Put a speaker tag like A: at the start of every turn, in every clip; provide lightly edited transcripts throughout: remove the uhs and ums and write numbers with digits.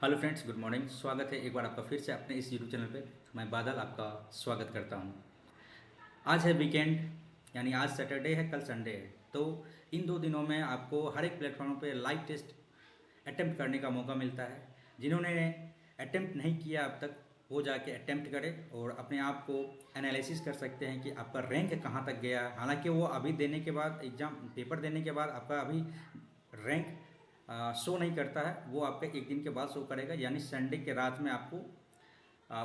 A: Hello friends, good morning. स्वागत है एक बार आपका फिर से अपने इस यूट्यूब चैनल पे। मैं बादल आपका स्वागत करता हूँ। आज है वीकेंड, यानी आज सैटरडे है, कल संडे है। तो इन 2 दिनों में आपको हर एक प्लेटफॉर्म पे लाइव टेस्ट अटेम्प्ट करने का मौका मिलता है। जिन्होंने अटेम्प्ट नहीं किया अब तक, वो जाके अटेम्प्ट करें और अपने आप को एनालिसिस कर सकते हैं कि आपका रैंक कहाँ तक गया। हालांकि वो अभी देने के बाद, एग्ज़ाम पेपर देने के बाद आपका अभी रैंक शो नहीं करता है। वो आपका एक दिन के बाद शो करेगा, यानी संडे के रात में आपको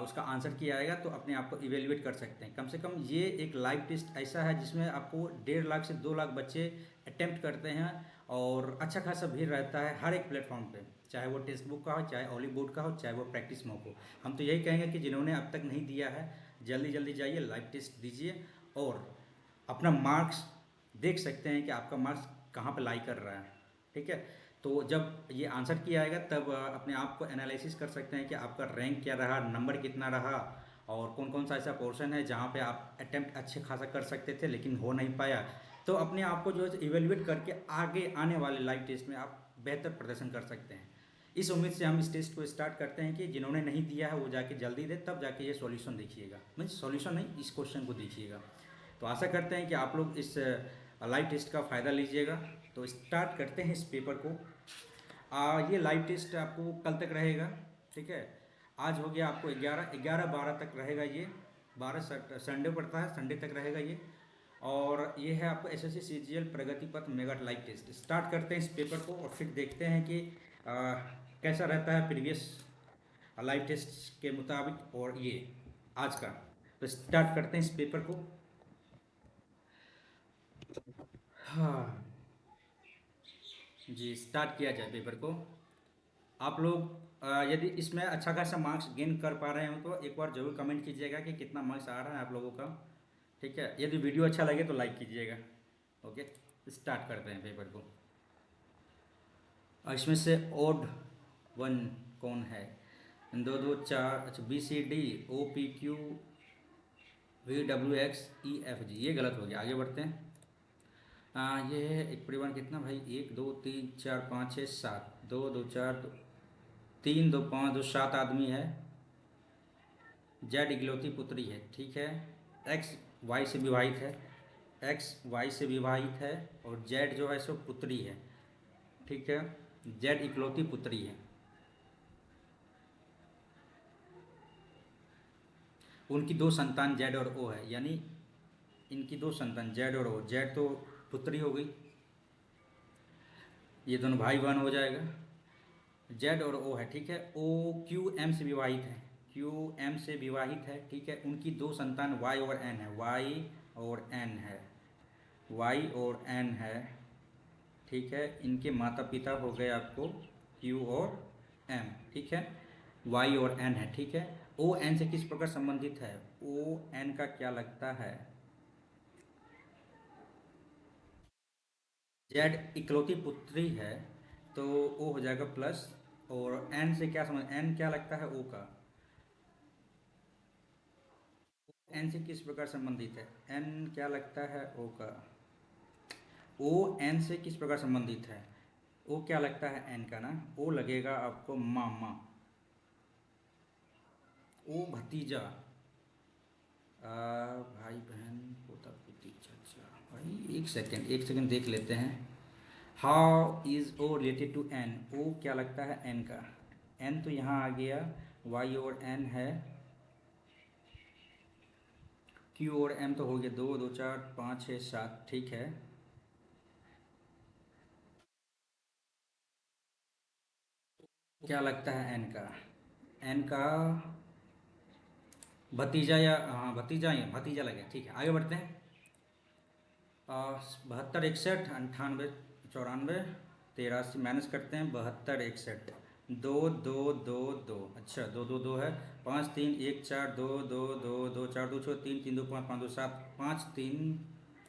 A: उसका आंसर किया आएगा, तो अपने आप को इवेल्युएट कर सकते हैं। कम से कम ये एक लाइव टेस्ट ऐसा है जिसमें आपको 1.5 लाख से 2 लाख बच्चे अटेम्प्ट करते हैं और अच्छा खासा भीड़ रहता है हर एक प्लेटफॉर्म पे, चाहे वो टेक्स्ट बुक का हो, चाहे ऑली बोर्ड का हो, चाहे वो प्रैक्टिस मॉक हो। हम तो यही कहेंगे कि जिन्होंने अब तक नहीं दिया है, जल्दी जल्दी जाइए, लाइव टेस्ट दीजिए और अपना मार्क्स देख सकते हैं कि आपका मार्क्स कहाँ पर लाई कर रहा है। ठीक है, तो जब ये आंसर किया आएगा तब अपने आप को एनालिसिस कर सकते हैं कि आपका रैंक क्या रहा, नंबर कितना रहा और कौन कौन सा ऐसा पोर्शन है जहाँ पे आप अटेम्प्ट अच्छे खासा कर सकते थे लेकिन हो नहीं पाया। तो अपने आप को जो है इवेल्युएट करके आगे आने वाले लाइव टेस्ट में आप बेहतर प्रदर्शन कर सकते हैं। इस उम्मीद से हम इस टेस्ट को स्टार्ट करते हैं कि जिन्होंने नहीं दिया है वो जाके जल्दी दे, तब जाके ये सॉल्यूशन देखिएगा। मीन्स सॉल्यूशन नहीं, इस क्वेश्चन को देखिएगा। तो आशा करते हैं कि आप लोग इस लाइव टेस्ट का फ़ायदा लीजिएगा। तो स्टार्ट करते हैं इस पेपर को। ये लाइव टेस्ट आपको कल तक रहेगा। ठीक है, आज हो गया आपको 11 12 तक रहेगा ये। 12 संडे पड़ता है, संडे तक रहेगा ये। और ये है आपको एसएससी सीजीएल प्रगति पथ मेगा लाइव टेस्ट। स्टार्ट करते हैं इस पेपर को और फिर देखते हैं कि कैसा रहता है प्रीवियस लाइव टेस्ट के मुताबिक और ये आज का। तो स्टार्ट करते हैं इस पेपर को। हाँ जी, स्टार्ट किया जाए पेपर को। आप लोग यदि इसमें अच्छा खासा मार्क्स गेन कर पा रहे हो तो एक बार जरूर कमेंट कीजिएगा कि कितना मार्क्स आ रहा है आप लोगों का। ठीक है, यदि वीडियो अच्छा लगे तो लाइक कीजिएगा। ओके, स्टार्ट करते हैं पेपर को। इसमें से ओड वन कौन है? 2 2 4, अच्छा, B C D O P Q V W X E F G, ये गलत हो गया। आगे बढ़ते हैं। ये है एक परिवार कितना भाई, 1 2 3 4 5 6 7, 2 2 4 3 2 5 2 7 आदमी है। जेड इकलौती पुत्री है। ठीक है, एक्स वाई से विवाहित है, एक्स वाई से विवाहित है और जेड जो है सो पुत्री है। ठीक है, जेड इकलौती पुत्री है। उनकी 2 संतान जेड और ओ है, यानी इनकी 2 संतान जेड और ओ। जेड तो पुत्री हो गई, ये दोनों भाई बहन हो जाएगा। जेड और ओ है। ठीक है, ओ क्यू एम से विवाहित है, क्यू एम से विवाहित है। ठीक है, उनकी 2 संतान वाई और एन है, वाई और एन है, वाई और एन है। ठीक है, इनके माता पिता हो गए आपको क्यू और एम। ठीक है, वाई और एन है। ठीक है, ओ एन से किस प्रकार संबंधित है? ओ एन का क्या लगता है? जेड इकलौती पुत्री है तो ओ हो जाएगा प्लस। और एन से क्या समझ, एन क्या लगता है ओ का? एन से किस प्रकार संबंधित है? एन क्या लगता है ओ का? ओ एन से किस प्रकार संबंधित है? ओ क्या लगता है एन का ना? ओ लगेगा आपको मामा, ओ भतीजा, भाई बहन पोता पोती चाचा। भाई एक सेकेंड देख लेते हैं। How is O related to N? O क्या लगता है एन का? एन तो यहाँ आ गया, वाई और एन है, क्यू और एम तो हो गया, 2 2 4 5 6 7। ठीक है, क्या लगता है एन का? एन का भतीजा, या हाँ भतीजा, या भतीजा लगे। ठीक है, आगे बढ़ते हैं। 72 61 98 94 83 माइनस करते हैं। 72 61, 2 2 2 2। अच्छा, 2 2 2 है। 5 3 1 4, 2 2 2 2 4 2 6, 3 3 2 5 5 2 7, 5 3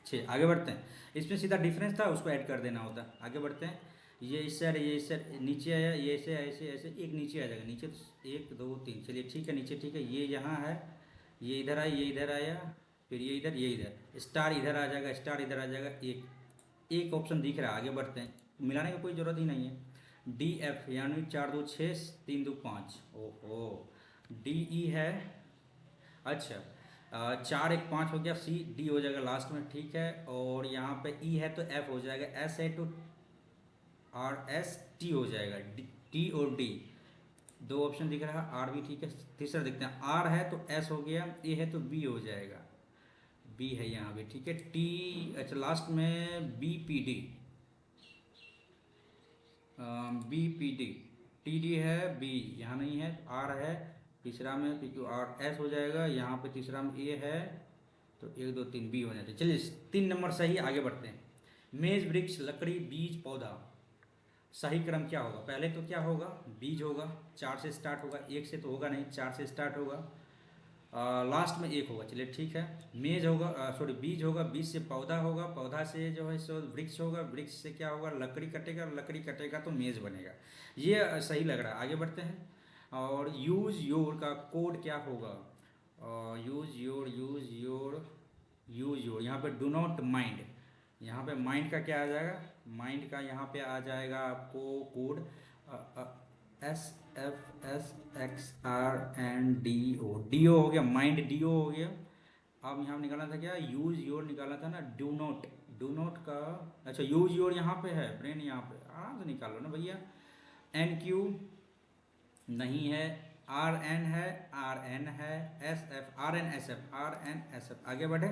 A: 6। आगे बढ़ते हैं। इसमें सीधा डिफरेंस था, उसको ऐड कर देना होता। आगे बढ़ते हैं। ये इससे आ रहा है, ये इससे नीचे आया, ये ऐसे ऐसे ऐसे एक नीचे आ जाएगा, नीचे 1 2 3। चलिए ठीक है, नीचे ठीक है, ये यहाँ है, ये इधर आया, ये इधर आया, फिर ये इधर, ये इधर, स्टार इधर आ जाएगा, स्टार इधर आ जाएगा। एक एक ऑप्शन दिख रहा है। आगे बढ़ते हैं, मिलाने की कोई ज़रूरत ही नहीं है। डी एफ यानी 4 2 6 3 2 5। ओहो, डी ई है। अच्छा, 4 1 5 हो गया, सी डी हो जाएगा लास्ट में, ठीक है। और यहाँ पे ई है तो एफ हो जाएगा, एस है तो आर एस टी हो जाएगा, टी और डी। दो ऑप्शन दिख रहा है, आर भी ठीक है। तीसरा देखते हैं, आर है तो एस हो गया, ए है तो बी हो जाएगा, बी है यहाँ भी, ठीक है। टी, अच्छा लास्ट में B P D, B P D, T D है, बी यहाँ नहीं है, आर है तीसरा में, पी क्यू आर एस हो जाएगा, यहाँ पे तीसरा में ए है तो 1 2 3 बी हो जाते हैं। चलिए 3 नंबर सही, आगे बढ़ते हैं। मेज, वृक्ष, लकड़ी, बीज, पौधा, सही क्रम क्या होगा? पहले तो क्या होगा? बीज होगा, 4 से स्टार्ट होगा, 1 से तो होगा नहीं, 4 से स्टार्ट होगा, लास्ट में 1 होगा। चलिए ठीक है, मेज होगा, सॉरी बीज होगा, बीज से पौधा होगा, पौधा से जो है सो वृक्ष होगा, वृक्ष से क्या होगा? लकड़ी कटेगा, लकड़ी कटेगा तो मेज बनेगा। ये सही लग रहा है, आगे बढ़ते हैं। और यूज योर का कोड क्या होगा? Use your, use your, use your, यहाँ पे डू नॉट माइंड, यहाँ पे माइंड का क्या आ जाएगा? माइंड का यहाँ पे आ जाएगा आपको code S F S X R N D O, D O हो गया, माइंड डी ओ हो गया। अब यहाँ निकालना था क्या? यूज योर निकालना था ना, डू नॉट, डू नॉट का, अच्छा यूज योर यहाँ पे है, ब्रेन यहाँ पे आराम से निकालो ना भैया। एन क्यू नहीं है, आर एन है, आर एन है, S F, R N S F, R N S F, आगे बढ़े,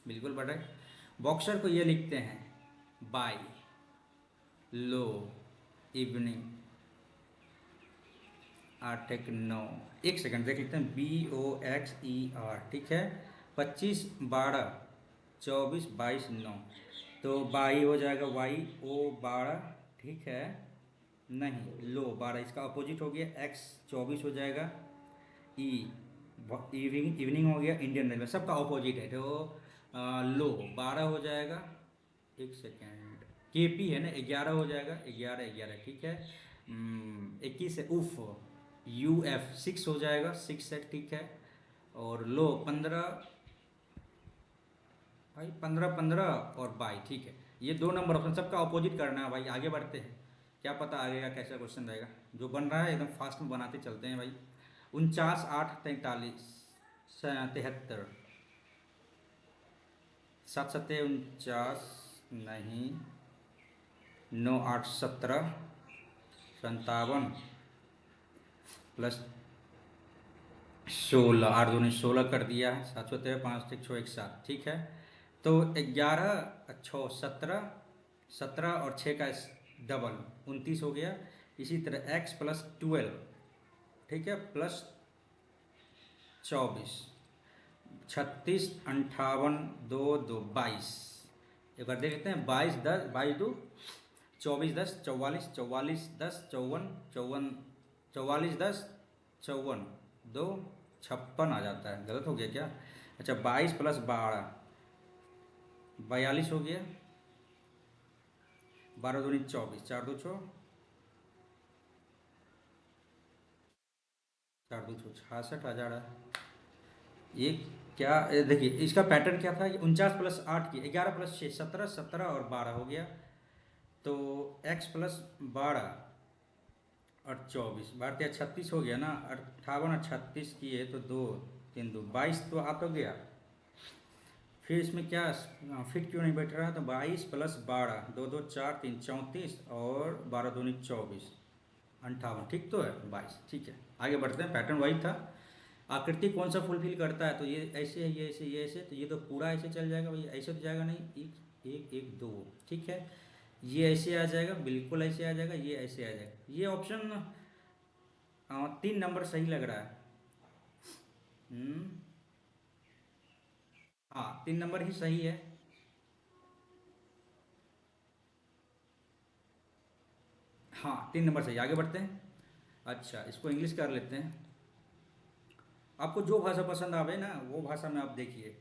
A: बिल्कुल बढ़े। बॉक्सर को ये लिखते हैं बाय, लो, इवनिंग, आर्टेक, नो। 1 सेकंड देख लेते हैं, B O X E R, ठीक है। 25 12 24 22 9, तो बाई हो जाएगा, वाई ओ 12, ठीक है। नहीं, लो 12, इसका अपोजिट हो गया, एक्स 24 हो जाएगा, ई इवनिंग, इवनिंग हो गया, इंडियन रेलवे, सबका अपोजिट है तो लो 12 हो जाएगा। 1 सेकेंड, के पी है ना, 11 हो जाएगा, 11 11, ठीक है। 21 है, उफ, यू एफ 6 हो जाएगा, 6 है, ठीक है। और लो 15 भाई, 15 15 और 22, ठीक है। ये 2 नंबर ऑप्शन सबका अपोजिट करना है भाई, आगे बढ़ते हैं। क्या पता आगे का कैसा क्वेश्चन रहेगा, जो बन रहा है एकदम फास्ट में बनाते चलते हैं भाई। 49 8 43 73, 7 7 49, नहीं, 9 8 17, 57 प्लस 16, 8 2 ने 16 कर दिया है, 7 13 5 1 6 1 7, ठीक है। तो 11 6 17, 17 और 6 का डबल 29 हो गया। इसी तरह x प्लस 12, ठीक है, प्लस 24, 36 58 2 2 22। एक बार देख लेते हैं, 22 10 22 2 24 10 44 44 10 54 54 44 10 54 2 56 आ जाता है, गलत हो गया क्या? अच्छा 22 प्लस 12 42 हो गया, 12 दूनी 24, 4 2 6, 4 2 6 66 आ जा रहा है। ये क्या, देखिए इसका पैटर्न क्या था, 49 प्लस 8 की 11 प्लस 6 17, 17 और 12 हो गया, तो x प्लस 12 और 24 भारतीय 36 हो गया ना, 58 और 36 किए तो 2 3 2 22 तो आ तो गया। फिर इसमें क्या फिट क्यों नहीं बैठ रहा है, तो 22 प्लस 12 2 2 4 3 34 और 12 दूनी 24 58, ठीक तो है 22, ठीक है। आगे बढ़ते हैं, पैटर्न वही था। आकृति कौन सा फुलफिल करता है, तो ये ऐसे है, ये ऐसे, ये ऐसे, तो ये तो पूरा ऐसे चल जाएगा भाई, ऐसे तो जाएगा नहीं, 1 1 1 2, ठीक है। ये ऐसे आ जाएगा, बिल्कुल ऐसे आ जाएगा, ये ऐसे आ जाएगा। ये ऑप्शन 3 नंबर सही लग रहा है। हाँ 3 नंबर ही सही है। हाँ 3 नंबर सही, आगे बढ़ते हैं। अच्छा इसको इंग्लिश कर लेते हैं, आपको जो भाषा पसंद आवे ना वो भाषा में आप देखिए।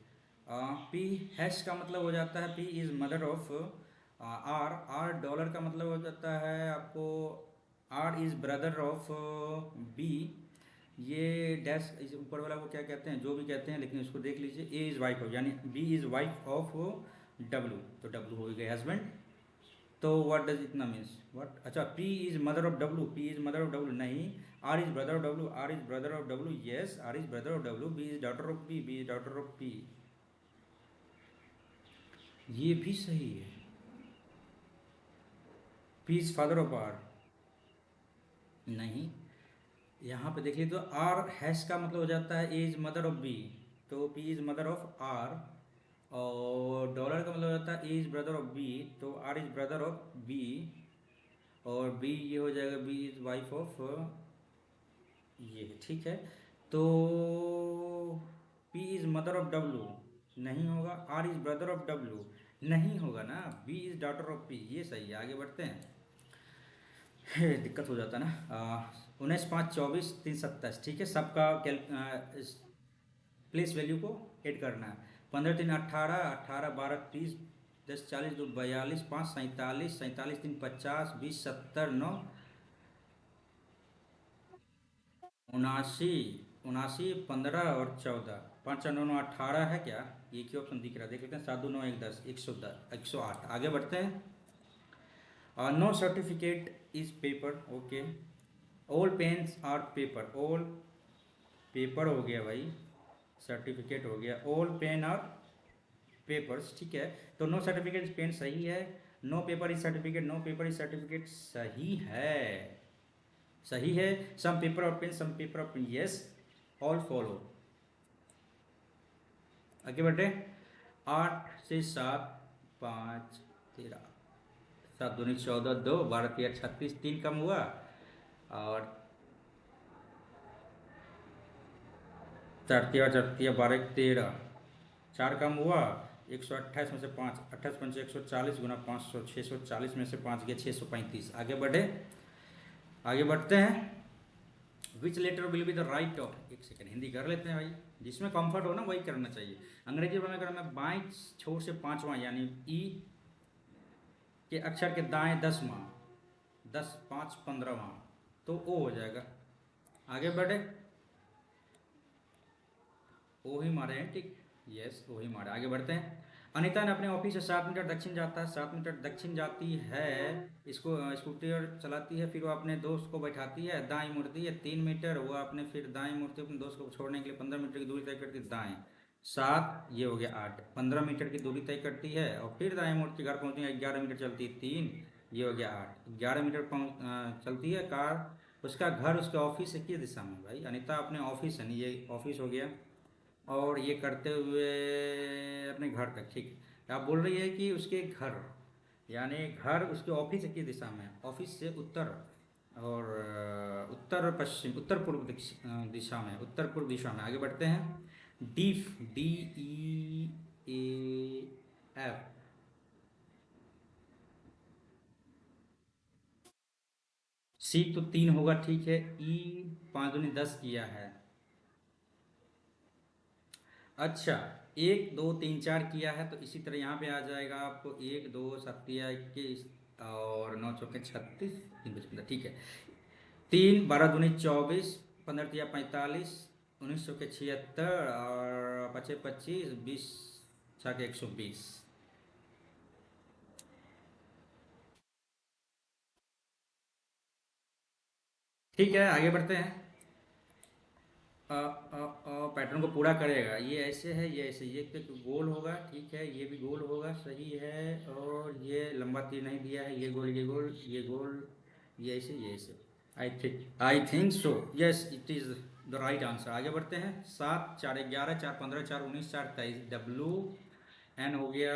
A: पी हैश का मतलब हो जाता है, P is mother of, R, R dollar का मतलब हो जाता है आपको, R is brother of B, ये डैश इस ऊपर वाला को क्या कहते हैं, जो भी कहते हैं, लेकिन उसको देख लीजिए। ए इज़ वाइफ ऑफ, यानी B is wife of W, तो डब्लू हो गया हस्बैंड। तो व्हाट डज इतना मीन्स व्हाट, अच्छा P is mother of W, P is mother of W नहीं, R is brother of W, R is brother of W, yes R is brother of W, B is daughter of P, B is daughter of P, ये भी सही है। P is father of are नहीं, यहाँ पे देखिए तो are hash का मतलब हो जाता है A is mother of B, तो P is mother of R, और डॉलर का मतलब हो जाता है A is brother of B, तो R is brother of B, और बी ये हो जाएगा बी इज वाइफ ऑफ ये, ठीक है। तो P is mother of W नहीं होगा, R is brother of W नहीं होगा ना, B is daughter of P, ये सही है। आगे बढ़ते हैं, दिक्कत हो जाता है ना। 19, 5, 24, 3, 27, ठीक है, सबका प्लेस वैल्यू को ऐड करना है। 15, 3, 18, 18, 12, 30, 10, 40, 2, 42, 5, 47, 47, 3, 50, 20, 70, 9, 79, 79, 15 और 14, 5, 9, 9, 18 है क्या, ये क्यों ऑप्शन दिख रहा है, देख लेते हैं। 7, 2, 9, 1, 10, 110, 108। आगे बढ़ते हैं। No certificate is paper, okay, all pens are paper, all paper हो गया भाई, सर्टिफिकेट हो गया, ऑल पेन आर पेपर्स, ठीक है। तो नो सर्टिफिकेट पेन सही है, no paper is certificate, no paper is certificate सही है, सही है। सम पेपर और पेन, सम पेपर और पेन, यस, ऑल फॉलो। आगे बढ़े। 8 से 7, 5, 13, 7, 2, 14, 2, 12, 13, 36, 3 कम हुआ, और 4, 3, 4, 12, 13, 4 कम हुआ, 128 में से 5, 28, 5, 140 गुना 500, 640 में से 5 गया 635। आगे बढ़े, आगे बढ़ते हैं। Which letter will be the right of, एक सेकेंड हिंदी कर लेते हैं भाई, जिसमें कंफर्ट हो ना वही करना चाहिए। अंग्रेजी में अगर मैं बाएं छोर से 5वां यानी ई के अक्षर के दाएं 10वां, 10, 5, 15वां, तो ओ हो जाएगा। आगे बढ़े, ओ ही मारे हैं, ठीक, यस ओ ही मारे। आगे बढ़ते हैं। अनीता ने अपने ऑफिस से 7 मीटर दक्षिण जाता है, 7 मीटर दक्षिण जाती है, इसको स्कूटर चलाती है, फिर वो अपने दोस्त को बैठाती है, दाएं मुड़ती है 3 मीटर, वो अपने फिर दाएं मुड़ती है, अपने दोस्त को छोड़ने के लिए 15 मीटर की दूरी तय करती है, दाएं 7, ये हो गया 8, 15 मीटर की दूरी तय करती है, और फिर दाएं मुड़ के घर पहुँचती है, 11 मीटर चलती है 3, ये हो गया 8, 11 मीटर चलती है कार, उसका घर उसके ऑफिस से किस दिशा में, भाई अनीता अपने ऑफिस है, नहीं ये ऑफिस हो गया, और ये करते हुए अपने घर तक, ठीक है। आप बोल रही है कि उसके घर, यानी घर उसके ऑफिस की दिशा में, ऑफिस से उत्तर, और उत्तर पश्चिम, उत्तर पूर्व दिशा में, उत्तर पूर्व दिशा में। आगे बढ़ते हैं। डीफ, DEAF, सी तो 3 होगा, ठीक है। ई 5 दूनी 10 किया है, अच्छा 1, 2, 3, 4 किया है, तो इसी तरह यहाँ पे आ जाएगा आपको 1, 2, 7, 21 और 9, 4, 36, 3, 55, ठीक है। 3, 12 दूनी 24, 15, 3, 45, 19, 76 और 5, 25, 20, 120। ठीक है, आगे बढ़ते हैं। पैटर्न को पूरा करेगा, ये ऐसे है, ये ऐसे, ये तो गोल होगा, ठीक है, ये भी गोल होगा, सही है, और ये लंबा तीर नहीं दिया है, ये गोल, ये गोल, ये गोल, ये ऐसे, ये ऐसे। I think so, yes it is the right answer. आगे बढ़ते हैं। 7, 4, 11, 4, 15, 4, 19, 4, 23, WN हो गया।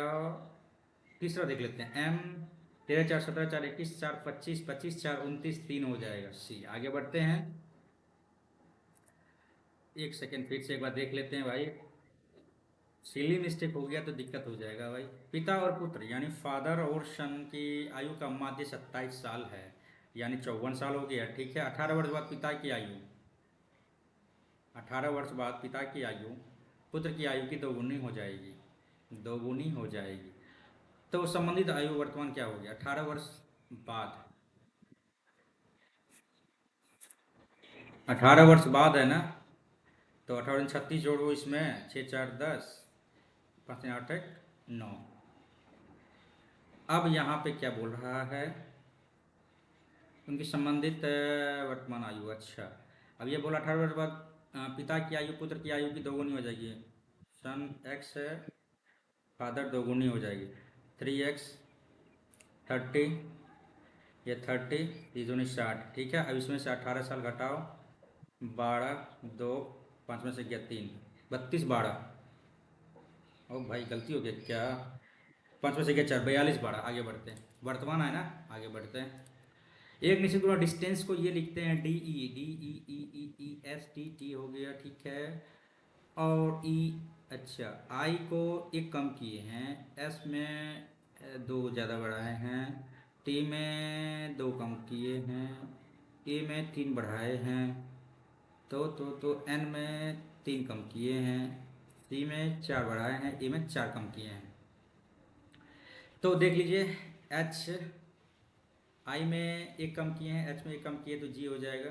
A: तीसरा देख लेते हैं, M, 13, 4, 17, 4, 21, 4, 25, 25, 4, 29, 3 हो जाएगा C। आगे बढ़ते हैं। एक सेकेंड फिर से एक बार देख लेते हैं भाई, सिली मिस्टेक हो गया तो दिक्कत हो जाएगा भाई। पिता और पुत्र यानी फादर और सन की आयु का माध्य 27 साल है, यानी 54 साल हो गया, ठीक है। 18 वर्ष बाद पिता की आयु, 18 वर्ष बाद पिता की आयु पुत्र की आयु की दोगुनी हो जाएगी, दोगुनी हो जाएगी। तो संबंधित आयु वर्तमान क्या हो गया, 18 वर्ष बाद, 18 वर्ष बाद है ना, तो 18, 36 जोड़ो इसमें, 6, 4, 10, 5, 8, 9, अब यहाँ पे क्या बोल रहा है, उनकी संबंधित वर्तमान आयु। अच्छा, अब ये बोला 18 वर्ष बाद पिता की आयु पुत्र की आयु की दोगुनी हो जाएगी। सन एक्स है, फादर दोगुनी हो जाएगी। 3x 30, ये 30, 3×60, ठीक है। अब इसमें से 18 साल घटाओ, 12, 2, 5 में से गया 3, 32, 12। ओ भाई गलती हो गया क्या, 5 में से गया 4, 42, 12। आगे बढ़ते हैं, वर्तमान है ना, आगे बढ़ते हैं। एक निश्चित गुना डिस्टेंस को ये लिखते हैं डी ई, डी ई ई ई ई एस टी टी हो गया, ठीक है। और ई, अच्छा, आई को एक कम किए हैं, एस में दो ज़्यादा बढ़ाए हैं, टी में दो कम किए हैं, ए में तीन बढ़ाए हैं, तो एन में तीन कम किए हैं, सी में चार बढ़ाए हैं, ए में चार कम किए हैं। तो देख लीजिए, एच आई में एक कम किए हैं, एच में एक कम किए तो जी हो जाएगा,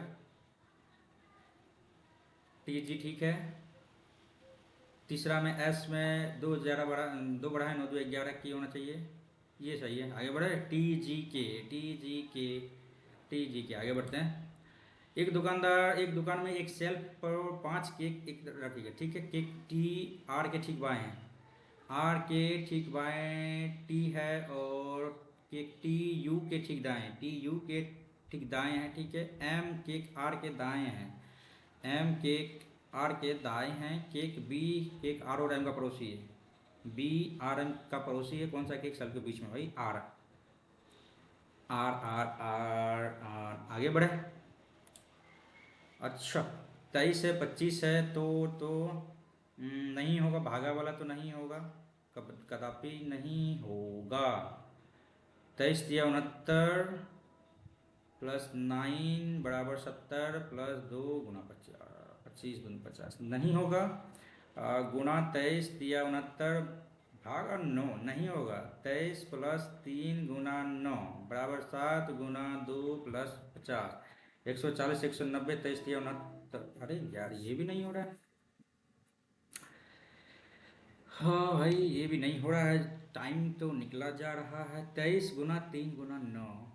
A: टी जी, ठीक है। तीसरा में एस में दो ज़्यादा बढ़ा, दो बढ़ा है, 9 2 11 की होना चाहिए, ये सही है। आगे बढ़े, टी जी के, टी जी के, टी जी के, आगे बढ़ते हैं। एक दुकानदार, एक दुकान में एक शेल्फ पर 5 केक एक रखी है, ठीक है। केक टी आर के ठीक बाएं हैं, आर के ठीक बाएं टी है, और केक टी यू के ठीक दाएं, टी यू के ठीक दाएं हैं, ठीक है। एम केक आर के दाएं हैं, एम केक आर के दाएं हैं। केक बी, केक आर और एम का पड़ोसी है, बी आर एम का पड़ोसी है। कौन सा केक सेल के बीच में भाई, R, R R R R, आगे बढ़े। अच्छा, 23 है, 25 है, तो नहीं होगा, भागा वाला तो नहीं होगा, कदापि नहीं होगा। 23×3 = 69 बराबर 70 प्लस 2×50, 25×50 नहीं होगा। गुणा 23×69 भागा 9 नहीं होगा। 23 + 3×9 बराबर 7 गुना 2 + 50, 140, 190, 23×69। अरे यार ये भी नहीं हो रहा है, हाँ भाई ये भी नहीं हो रहा है, टाइम तो निकला जा रहा है। 23×3×9,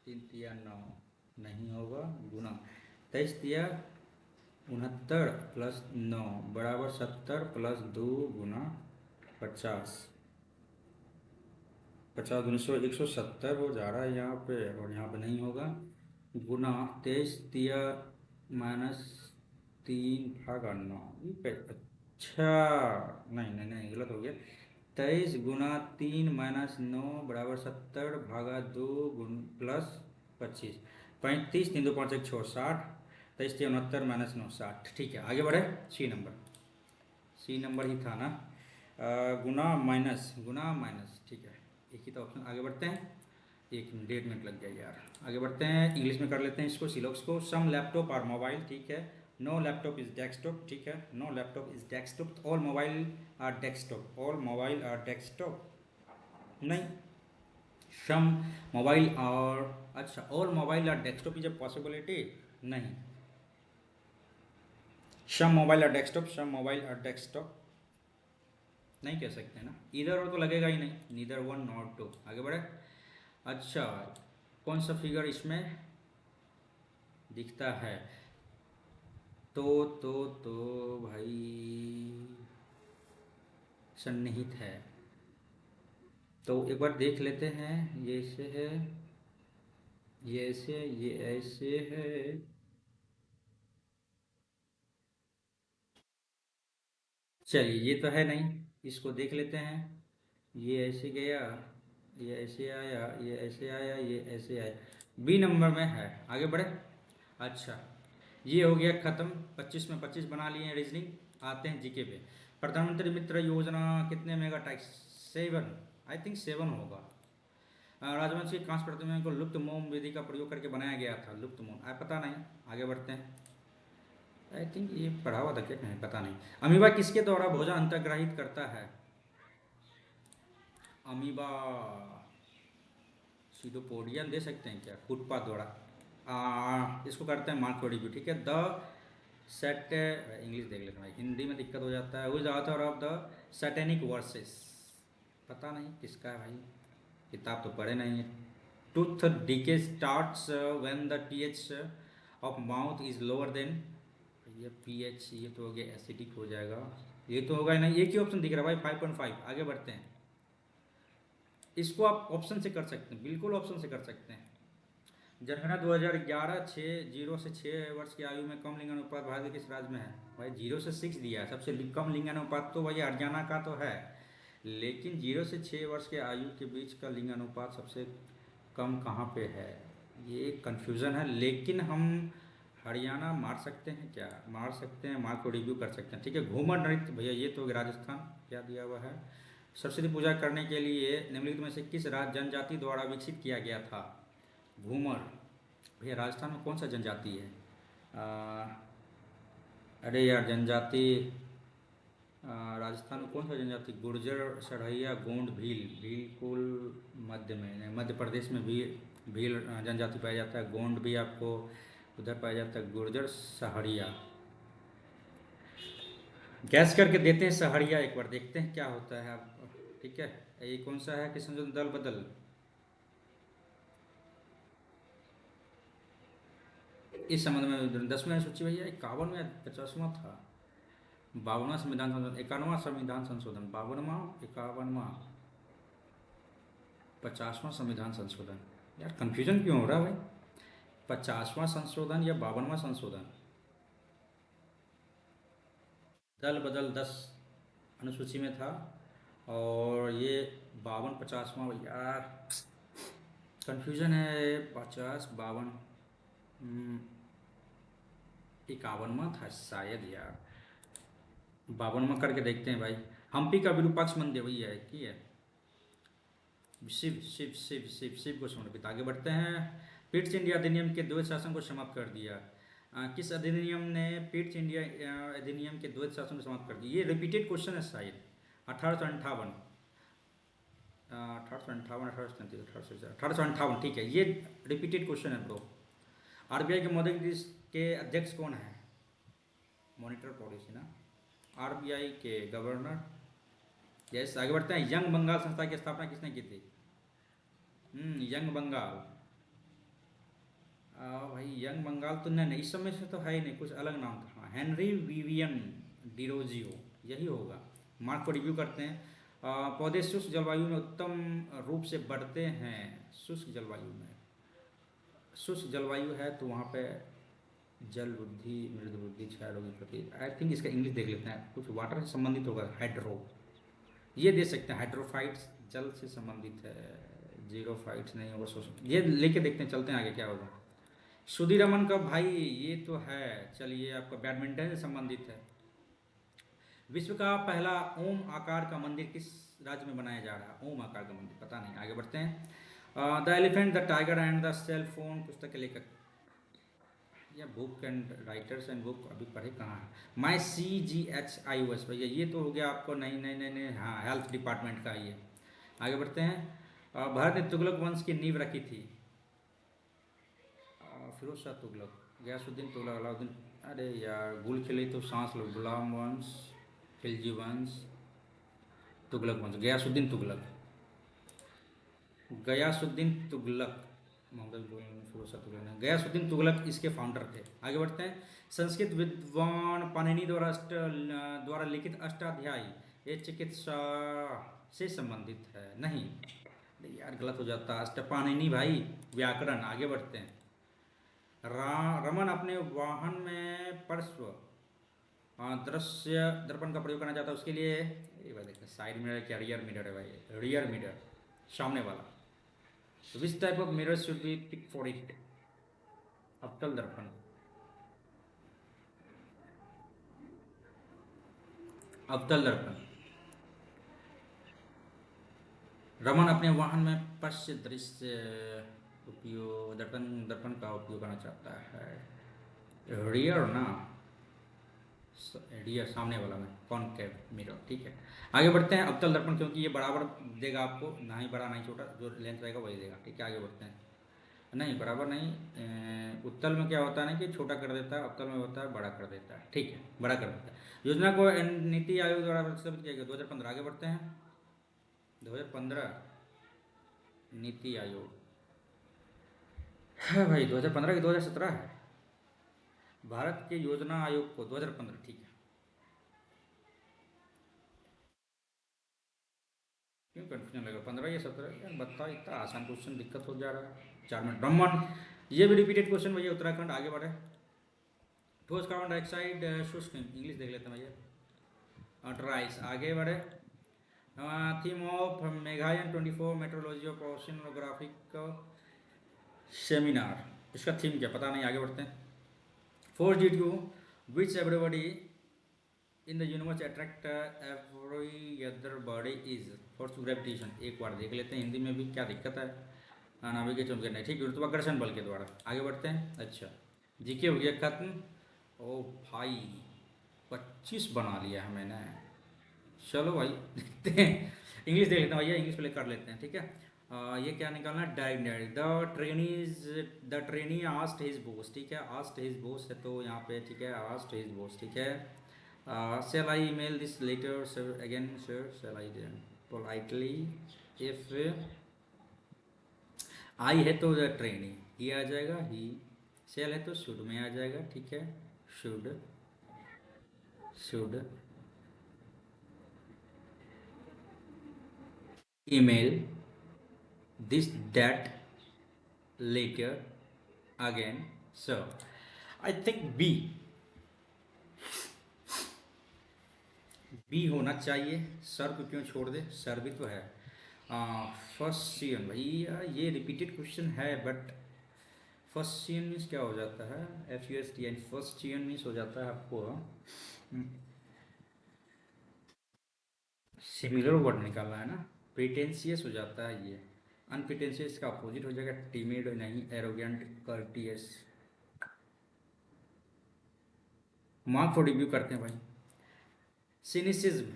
A: 3×9 नहीं होगा, गुना 23×69 प्लस 9 बराबर 70 प्लस 2×50, 50×170 हो जा रहा है यहाँ पे, और यहाँ पे नहीं होगा। गुना 23×-3 भागा 9, अच्छा, नहीं नहीं नहीं गलत हो गया। 23×3 - 9 बराबर 70 भागा 2 प्लस 25, 35, 3 2 5 1 6 60, 23×69 - 9 60, ठीक है। आगे बढ़े, सी नंबर, सी नंबर ही था ना, गुना माइनस, गुना माइनस, ठीक है। एक ही तो ऑप्शन, आगे बढ़ते हैं। 1 1.5 मिनट लग गया यार, आगे बढ़ते हैं। इंग्लिश में कर लेते हैं इसको, सिलोक्स को। सम लैपटॉप आर मोबाइल, ठीक है। नो लैपटॉप इज डेस्कटॉप, ठीक है। No laptop is desktop. All mobile are desktop, all mobile are desktop, नहीं। सम मोबाइल और, अच्छा, all mobile are desktop is a possibility, नहीं। Some mobile are desktop, some mobile are desktop नहीं कह सकते ना, इधर और तो लगेगा ही नहीं, नीदर वन नॉर टू। आगे बढ़े। अच्छा, कौन सा फिगर इसमें दिखता है, तो भाई सन्निहित है, तो एक बार देख लेते हैं। ये ऐसे है, ये ऐसे, ये ऐसे है, चलिए ये तो है नहीं, इसको देख लेते हैं। ये ऐसे गया, ये ऐसे आया, ये ऐसे आया, ये ऐसे आया, बी नंबर में है। आगे बढ़े। अच्छा, ये हो गया खत्म, 25 में 25 बना लिए हैं रीजनिंग। आते हैं जीके पे। प्रधानमंत्री मित्र योजना कितने मेगा टैक्स, 7, आई थिंक 7 होगा। राजवंश की कांस्य प्रतिमा को लुप्त मोम विधि का प्रयोग करके बनाया गया था, लुप्त मोम, पता नहीं। आगे बढ़ते हैं, आई थिंक ये पढ़ा हुआ था क्या, नहीं पता नहीं। अमीबा किसके द्वारा भोजन अंतर्ग्राहित करता है, अमीबा सीडोपोडियन दे सकते हैं क्या, फुटपाथ द्वारा। इसको करते हैं मार्क रिव्यू, ठीक है। द सेट, इंग्लिश देख लेते हैं भाई, हिंदी में दिक्कत हो जाता है। Who is author of the satanic versus, पता नहीं किसका है भाई, किताब तो पढ़े नहीं है। Tooth decay starts when the pH of mouth is lower than, ये पीएच, ये तो हो गया एसिडिक हो जाएगा, ये तो होगा ही नहीं। एक ही ऑप्शन दिख रहा है भाई 5.5। आगे बढ़ते हैं, इसको आप ऑप्शन से कर सकते हैं, बिल्कुल ऑप्शन से कर सकते हैं। जनगणना 2011, 0 से 6 वर्ष की आयु में कम लिंगानुपात भारत के किस राज्य में है? भाई 0 से 6 दिया है, सबसे कम लिंगानुपात तो भाई हरियाणा का तो है, लेकिन 0 से 6 वर्ष के आयु के बीच का लिंगानुपात सबसे कम कहाँ पे है, ये कंफ्यूजन है। लेकिन हम हरियाणा मार सकते हैं क्या? मार सकते हैं, मार्क को रिव्यू कर सकते हैं। ठीक है, घूमर नृत्य भैया ये तो राजस्थान, क्या दिया हुआ है? सरस्वती पूजा करने के लिए निम्नलिखित में से किस जनजाति द्वारा विकसित किया गया था? घूमर भैया राजस्थान में कौन सा जनजाति है? अरे यार जनजाति, राजस्थान में कौन सा जनजाति? गुर्जर, सढ़ैया, गोंड, भील। बिल्कुल मध्य में, मध्य प्रदेश में भी भील जनजाति पाया जाता है। गोंड भी आपको उधर पाया जाता है। गुर्जर, सहारिया, गैस करके देते हैं सहारिया, एक बार देखते हैं क्या होता है आप। ठीक है, ये कौन सा है कि संशोधन दल बदल? इस संबंध में 10वीं अनुसूची भैया 51वां 50वां था, 52वां संविधान संशोधन, 51वां संविधान संशोधन, 52वां, 51वां, 50वां संविधान संशोधन। यार कंफ्यूजन क्यों हो रहा है भाई? 50वां संशोधन या 52वां संशोधन? दल बदल 10 अनुसूची में था और ये 52 50वां। यार कंफ्यूजन है, 50 52, 51वां था शायद यार, 52वां करके देखते हैं भाई। हम्पी का विरूपाक्ष मंदिर वही है कि है? शिव शिव शिव शिव शिव को समर्पित। आगे बढ़ते हैं, पिट्स इंडिया अधिनियम के द्वैध शासन को समाप्त कर दिया। किस अधिनियम ने पिट्स इंडिया अधिनियम के द्वैध शासन को समाप्त कर दिया? ये रिपीटेड क्वेश्चन है शायद। 1858, 1858, 1833, 1858, ठीक है, ये रिपीटेड क्वेश्चन है ब्रो। आरबीआई के मौद्रिक नीति के अध्यक्ष कौन है? मॉनिटर पॉलिसी ना, आरबीआई के गवर्नर। यस, आगे बढ़ते हैं, यंग बंगाल संस्था की स्थापना किसने की थी? यंग बंगाल, भाई यंग बंगाल तो नहीं, इस समय से तो है ही नहीं, कुछ अलग नाम था। हाँ, हेनरी विवियन डिरोजियो, यही होगा। मार्क को रिव्यू करते हैं। पौधे शुष्क जलवायु में उत्तम रूप से बढ़ते हैं। शुष्क जलवायु में, शुष्क जलवायु है तो वहाँ पे जल वृद्धि, मृद वृद्धि, क्षय रोग की प्रति, आई थिंक इसका इंग्लिश देख लेते हैं, कुछ वाटर से संबंधित होगा, हाइड्रो, ये दे सकते हैं। हाइड्रोफाइट्स जल से संबंधित है, जीरोफाइट्स नहीं होगा, ये लेके देखते हैं, चलते हैं आगे क्या होगा। सुधीर रमन का भाई ये तो है, चलिए आपका बैडमिंटन से संबंधित है। विश्व का पहला ओम आकार का मंदिर किस राज्य में बनाया जा रहा है? ओम आकार का मंदिर, पता नहीं, आगे बढ़ते हैं। The elephant, the tiger and the cell phone पुस्तक के लेखक, या book and writers and book अभी पढ़े कहाँ है? माई CGHIOS भैया ये तो हो गया आपको, नहीं नहीं नहीं नहीं, हाँ हेल्थ डिपार्टमेंट का ये। आगे बढ़ते हैं, भारत ने तुगलक वंश की नींव रखी थी। फिरोज शाह तुगलक, गयासुद्दीन तुगलक, अलाउद्दीन, अरे यार गुल खिले तो सांस लो, गुलाम वंश, खिलजी वंश, तुगलक वंश, गयासुद्दीन तुगलक, गयासुद्दीन तुगलक, मोहम्मद फिरोज शाह तुगलक, गयासुद्दीन तुगलक इसके फाउंडर थे। आगे बढ़ते हैं, संस्कृत विद्वान पाणिनि द्वारा लिखित अष्टाध्यायी ये चिकित्सा से संबंधित है? नहीं यार गलत हो जाता, पाणिनि भाई व्याकरण। आगे बढ़ते हैं, रमन अपने वाहन में पार्श्व दृश्य दर्पण का प्रयोग करना चाहता है, उसके लिए ये भाई देखते हैं, साइड मिरर क्या रियर मिरर है भाई? रियर मिरर, सामने वाला। Which type of mirror should be pick for it? अवतल दर्पण, अवतल दर्पण। रमन अपने वाहन में पश्य दृश्य उपयोग दर्पण दर्पण का उपयोग करना चाहता है, रियर ना, रियर सामने वाला में, कॉनकेव मिरर, ठीक है। आगे बढ़ते हैं, अवतल दर्पण क्योंकि ये बराबर देगा आपको, ना ही बड़ा ना ही छोटा, जो लेंथ रहेगा वही देगा, ठीक है। आगे बढ़ते हैं, नहीं बराबर नहीं, उत्तल में क्या होता है ना कि छोटा कर देता है, अवतल में होता है बड़ा कर देता है, ठीक है, बड़ा कर देता है। योजना को नीति आयोग द्वारा प्रस्तावित किया गया 2015। आगे बढ़ते हैं, 2015 नीति आयोग। है भाई 2015 की 2017 है। भारत के योजना आयोग को 2015 ठीक है। क्यों कन्फ्यूजन लगा 15 या 17 यार बता, इतना आसान क्वेश्चन दिक्कत हो जा रहा है। 4 मिनट ब्रह्मण, ये भी रिपीटेड क्वेश्चन भैया। उत्तराखंड आगे बढ़े। ठोस कार्बन डाइऑक्साइड शुष्क, इंग्लिश देख लेते हैं भैया। ट्राइस आगे बढ़े। थीम ऑफ मेघायन 24 मेट्रोलॉजी ऑफ ओशिनोग्राफिक सेमिनार, इसका थीम क्या पता नहीं, आगे बढ़ते हैं। 4G2 which everybody in the universe attract every other body is force gravitation. एक बार देख लेते हैं हिंदी में भी, क्या दिक्कत है। नाभिक चुंबकीय नहीं, ठीक, गुरुत्वाकर्षण बल के द्वारा। आगे बढ़ते हैं। अच्छा जीके हो गया खत्म। ओ भाई 25 बना लिया है मैंने। चलो भाई देखते हैं। इंग्लिश देख लेते हैं भैया, इंग्लिश प्ले कर लेते हैं, ठीक है। ये क्या निकालना है, डायग्नरी। The trainee asked his boss, ठीक है, आस्ट हिज बॉस है तो यहाँ पे ठीक है, आस्ट हिज बॉस, ठीक है। shall I email this later sir again sir, shall I then politely, if I है तो द ट्रेनी ही आ जाएगा, ही। shall है तो should में आ जाएगा, ठीक है, should email this that later again sir। I think B होना चाहिए। सर को क्यों छोड़ दे, सर भी तो है। फर्स्ट सीएन भैया, ये रिपीटेड क्वेश्चन है बट फर्स्ट सीएन मीन्स क्या हो जाता है, FUST यानी फर्स्ट सीएन मीन्स हो जाता है आपको सिमिलर वर्ड निकालना है ना। प्रिटेंशियस हो जाता है ये, अनप्रिटेंशियस का अपोजिट हो जाएगा टिमिड, नहीं arrogant, courteous. Mark for review करते हैं भाई। सिनिसिज्म,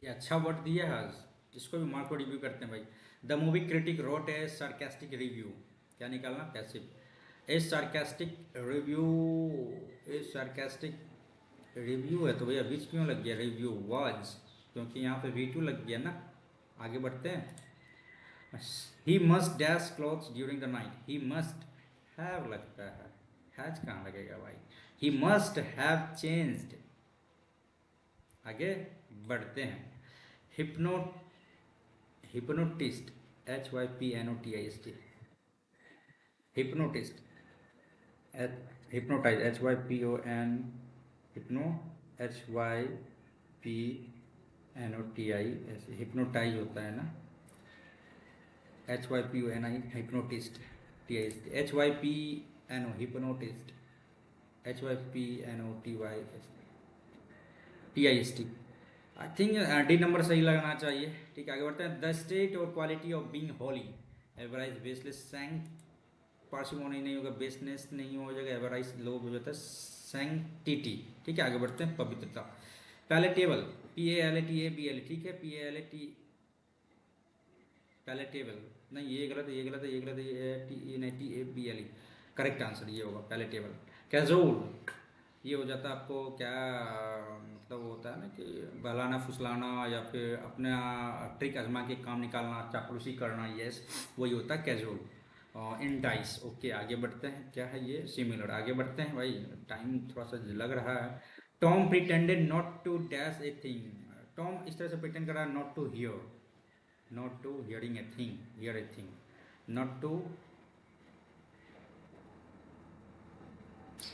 A: ये अच्छा वर्ड दिया है आज, इसको भी मार्क फॉर रिव्यू करते हैं भाई। The movie critic wrote a sarcastic review, क्या निकालना, पैसिव। ए सार्केस्टिक रिव्यू, ए सार्केस्टिक रिव्यू है तो भैया बीच क्यों लग गया, रिव्यू वाज, क्योंकि यहाँ पे V2 लग गया ना। आगे बढ़ते हैं। He must dash clothes during the night, he must have लगता है, हैज कहाँ लगेगा भाई। He must have changed. आगे बढ़ते हैं। Hypno hypnotist, HYPNOTIST, hypnotist, hypnotize HYPON, hypno HYPNOTI, ऐसे हिप्नोटाइज होता है ना, HYPONI hypnotist, HYPNO hypnotist, HYPNOTIST। I think D number सही लगना चाहिए, ठीक है। आगे बढ़ते हैं। द स्टेट और quality of being holy, avarice baseless sank, parsimony नहीं होगा, बेसनेस नहीं हो जाएगा, एवराइज लोग हो जाता है, सैंक्टिटी, ठीक है। आगे बढ़ते हैं। पवित्रता, पैलेटेबल, PALATABL, ठीक है, PALAT, पैलेटेबल नहीं, ये गलत है, ये गलत है, ये गलत है, ये नहीं, TABLE करेक्ट आंसर ये होगा, पैलेटेबल। कैजुअल, ये हो जाता है आपको क्या मतलब होता है ना कि बहलाना फुसलाना या फिर अपना ट्रिक आजमा के काम निकालना, चापलूसी करना, यस वही होता है कैजुअल। इंडाइस, ओके आगे बढ़ते हैं। क्या है ये, सिमिलर। आगे बढ़ते हैं भाई, टाइम थोड़ा सा लग रहा है। Tom pretended not to dash a thing, Tom इस तरह से प्रिटेंड कर रहा है not to hear, not to hearing a thing, hear a thing, not to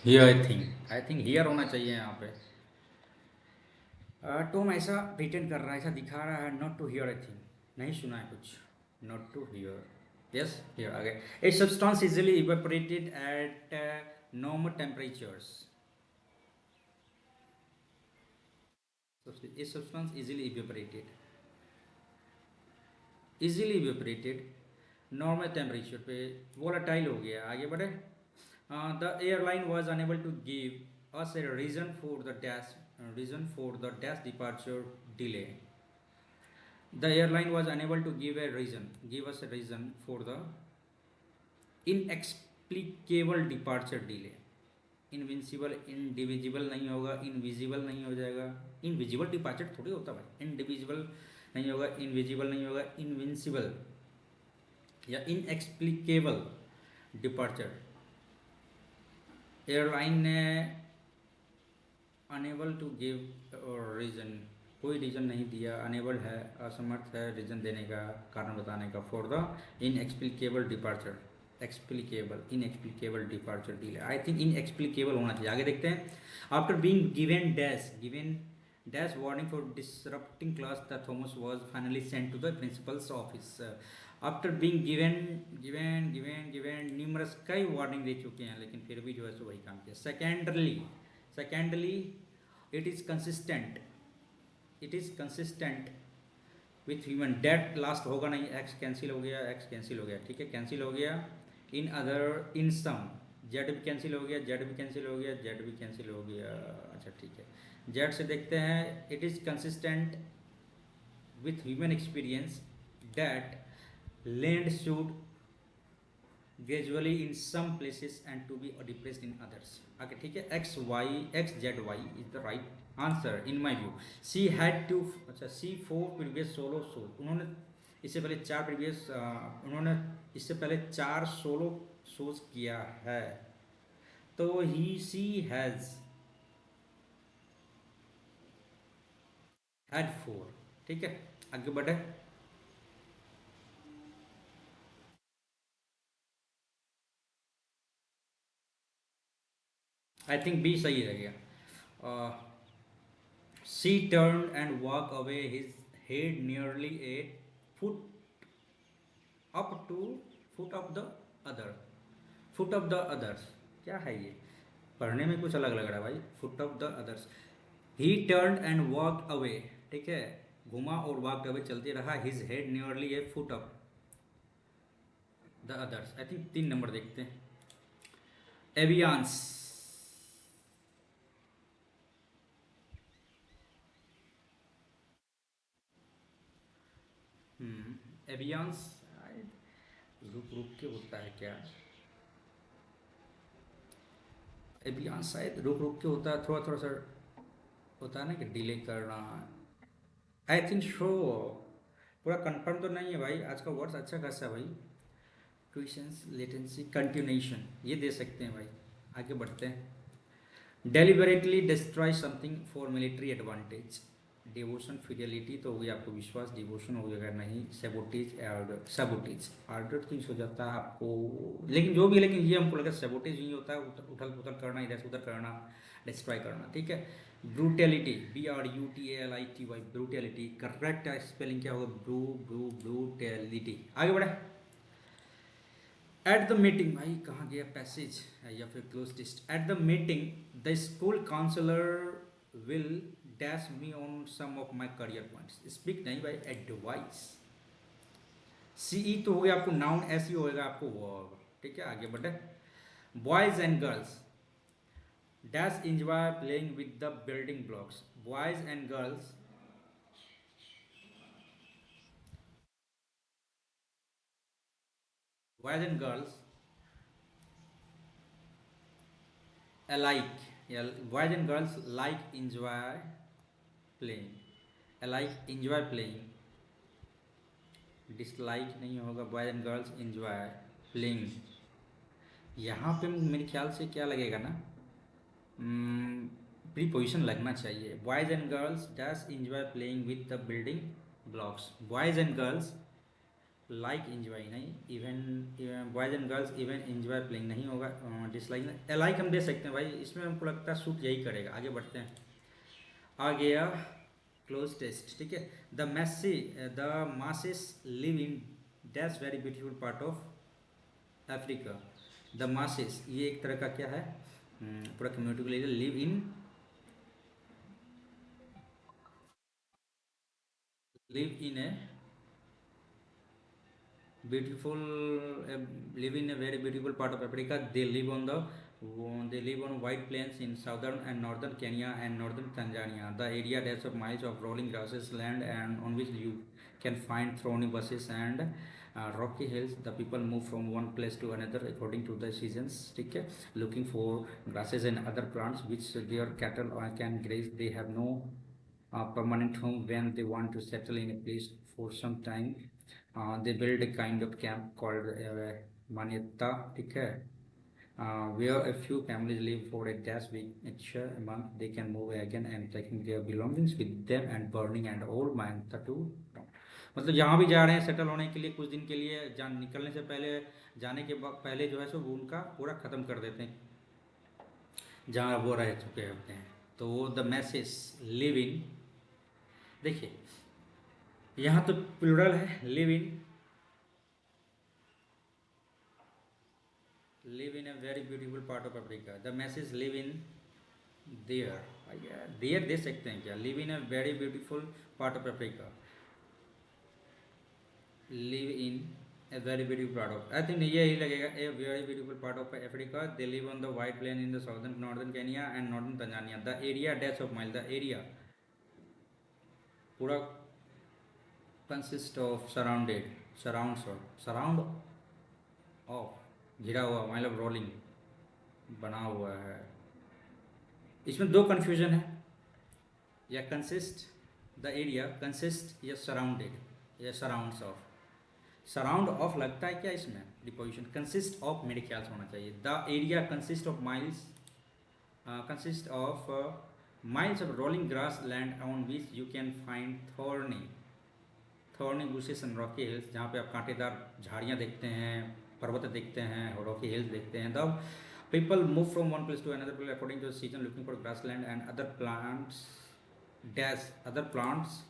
A: hear a thing, I think hear होना चाहिए यहाँ पे। टॉम ऐसा प्रिटेंड कर रहा है, ऐसा दिखा रहा है not to hear a thing, नहीं सुना है कुछ, not to hear, yes hear. आगे, a substance easily evaporated at normal temperatures, a substance easily evaporated normal temperature पे, वोलाटाइल हो गया। आगे बढ़े। The airline was unable to give us a reason for the dash departure delay, the airline was unable to give us a reason for the inexplicable departure delay, invincible, indivisible नहीं होगा, invisible नहीं हो जाएगा, invisible departure थोड़ी होता भाई, indivisible नहीं होगा, इनविजिबल नहीं होगा, इनविंसिबल या इनएक्सप्लिकेबल डिपार्चर। एयरलाइन ने अनेबल टू गिव रीज़न, कोई रीज़न नहीं दिया, अनेबल है, असमर्थ है रीज़न देने का, कारण बताने का, for the inexplicable departure, explicable, inexplicable departure delay, I think inexplicable होना चाहिए। आगे देखते हैं। After being given dash warning for disrupting class, the Thomas was finally sent to the principal's office. After being given numerous कई warning दे चुके हैं, लेकिन फिर भी जो है सो वही काम किया। Secondly it is consistent with human, that last होगा नहीं, एक्स कैंसिल हो गया, ठीक है, कैंसिल हो गया। इन सम, जेड भी कैंसिल हो गया, जेड भी कैंसिल हो गया, अच्छा ठीक है। जेड से देखते हैं, it is consistent with human experience that land should gradually in some places and to be depressed in others. आगे ठीक है, X Z Y is the right answer in my view. C had to, अच्छा C 4 previous solo show, उन्होंने इससे पहले 4 solo shows किया है, तो ही सी हैज हैड 4, ठीक है। आगे बढ़े। आई थिंक बी सही रहेगा। C turn and walk away, his head nearly a foot up to foot of the other, foot of the others, क्या है ये, पढ़ने में कुछ अलग लग रहा है भाई, foot of the others. He turn and walk away, ठीक है, घुमा और वॉक अवे, चलते रहा, his head nearly a foot of the others. I think 3 number देखते हैं। एवियांस, एवियांस रुक रुक के होता है क्या, एवियांस शायद रुक रुक के होता है, थोड़ा थोड़ा सा होता है ना कि डिले करना, आई थिंक शो, पूरा कंफर्म तो नहीं है भाई, आज का वर्ड्स अच्छा खासा है भाई। क्वेश्चंस लेटेंसी कंटिन्यूशन ये दे सकते हैं भाई। आगे बढ़ते हैं। Deliberately destroy something for military advantage, devotion Fidelity तो हो गया आपको विश्वास, डिवोशन हो जाएगा नहीं, सेबोटेज सेबोटेज आर्डर तो हो जाता है आपको, लेकिन जो भी, लेकिन ये हमको लगा सेबोटेज ही होता है, उथल पुथल करना, इधर से उधर करना, डिस्ट्रॉय करना, ठीक है। ब्रूटेलिटी, BRUTALITY, ब्रूटेलिटी, करेक्ट स्पेलिंग क्या होगा, ब्रूटेलिटी। आगे बढ़े। एट द मीटिंग, भाई कहाँ गया पैसेज या फिर cloze test. At the meeting the school counsellor will dash me on some of my career points, speak नहीं भाई, एडवाइस। CE तो हो गया आपको नाउन, SE होगा आपको वर्ब, ठीक है। आगे बढ़े। Boys and girls dash enjoy playing with the building blocks, boys and girls, boys and girls alike, yeah, boys and girls like enjoy playing, alike enjoy playing, dislike नहीं होगा, boys and girls enjoy playing। यहाँ पे मेरे ख्याल से क्या लगेगा ना, प्रीपोजिशन लगना चाहिए, boys and girls dash enjoy playing with the building blocks, boys and girls like enjoy नहीं, even boys and girls even enjoy playing नहीं होगा, डिसलाइक लाइक हम दे सकते हैं भाई, इसमें हमको लगता है सूट यही करेगा। आगे बढ़ते हैं। आ गया क्लोज टेस्ट, ठीक है। The masses live in dash very beautiful part of Africa, the masses ये एक तरह का क्या है, पूरा कम्युनिटी को ले live in A beautiful live in a very beautiful part of Africa. They live on wide plains in southern and northern Kenya and northern Tanzania. The area has of miles of rolling grasses land and on which you can find thorny bushes and rocky hills the people move from one place to another according to the seasons, ठीक है, looking for grasses and other plants which their cattle can graze. They have no permanent home. When they want to settle in a place for some time, they build a kind of camp called manyata, ठीक है, where a few families live for a dash week each month. They can move again and taking their belongings with them and burning and all manyata to. मतलब जहाँ भी जा रहे हैं settle होने के लिए कुछ दिन के लिए, जान निकलने से पहले, जाने के पहले जो है सो वो उनका पूरा ख़त्म कर देते हैं जहाँ वो रह चुके होते हैं. तो वो द मैसेज लिव इन, देखिए यहाँ तो प्लूरल है, live in a very beautiful part of Africa. The message live in there. There दे सकते हैं क्या, live in a very beautiful part of Africa. Live in a very beautiful part of, I think यही लगेगा, a very beautiful part of Africa. They live on the white plain in the southern northern Kenya and northern Tanzania. The area dash of mile, the area पूरा consist of surround of घिरा हुआ, मतलब rolling बना हुआ है. इसमें दो confusion है, या कंसिस्ट, द एरिया कंसिस्ट या सराउंडेड या सराउंड्स ऑफ. सराउंड ऑफ लगता है क्या इसमें डिपोजिशन, कंसिस्ट ऑफ मेरे ख्याल से होना चाहिए. The area consist of miles, consist of miles of rolling grass land on which you can find thorny bushes and Rocky hills, जहाँ पे आप कांटेदार झाड़ियाँ देखते हैं, पर्वत देखते हैं, रॉकी हिल्स देखते हैं. The people move from one place to another place according to season looking for grass land and other plants dash other plants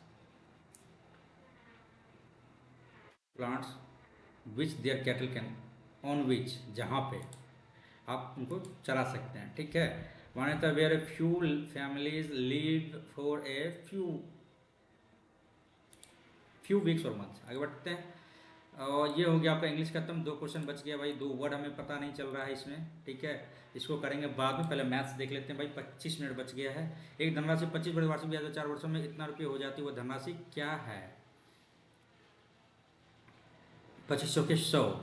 A: which their cattle can on which, जहाँ पे आप उनको चला सकते हैं, ठीक है. माने तो where a few families live for a few weeks और मंथ्स. आगे बढ़ते हैं. और ये हो गया आपका इंग्लिश खत्म. दो क्वेश्चन बच गया भाई, दो वर्ड हमें पता नहीं चल रहा है इसमें, ठीक है, इसको करेंगे बाद में. पहले मैथ्स देख लेते हैं भाई. 25 मिनट बच गया है. एक धनराशि 25 बड़े वार्षिक ब्याज 4 वर्षों में इतना रुपये हो जाती है, वो धनराशि क्या है. 2500 के 100,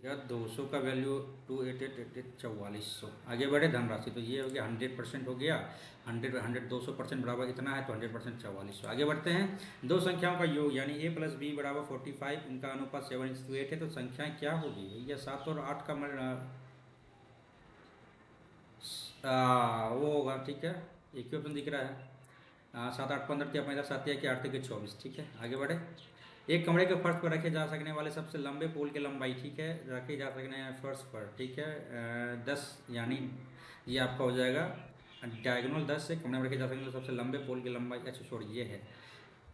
A: या 200 का वैल्यू 2888 4400. आगे बढ़े. धनराशि तो ये हो गया 100% हो गया, 200% बराबर इतना है, तो 100% 4400. आगे बढ़ते हैं. दो संख्याओं का योग यानी a प्लस बी बराबर 45, इनका अनुपात 7:8 है. तो संख्याएं क्या होगी भैया, 7 और 8 का वो होगा, ठीक है, एक ही ऑप्शन दिख रहा है. 7 8 15 क्या 15 7 या 8 के 24, ठीक है. आगे बढ़े. एक कमरे के फर्श पर रखे जा सकने वाले सबसे लंबे पोल की लंबाई, ठीक है, रखे जा सकने फर्श पर, ठीक है, 10, यानी ये आपका हो जाएगा डायगोनल 10 से कमरे में रखे जा सकने वाले सबसे लंबे पोल की लंबाई. अच्छा छोड़, ये है.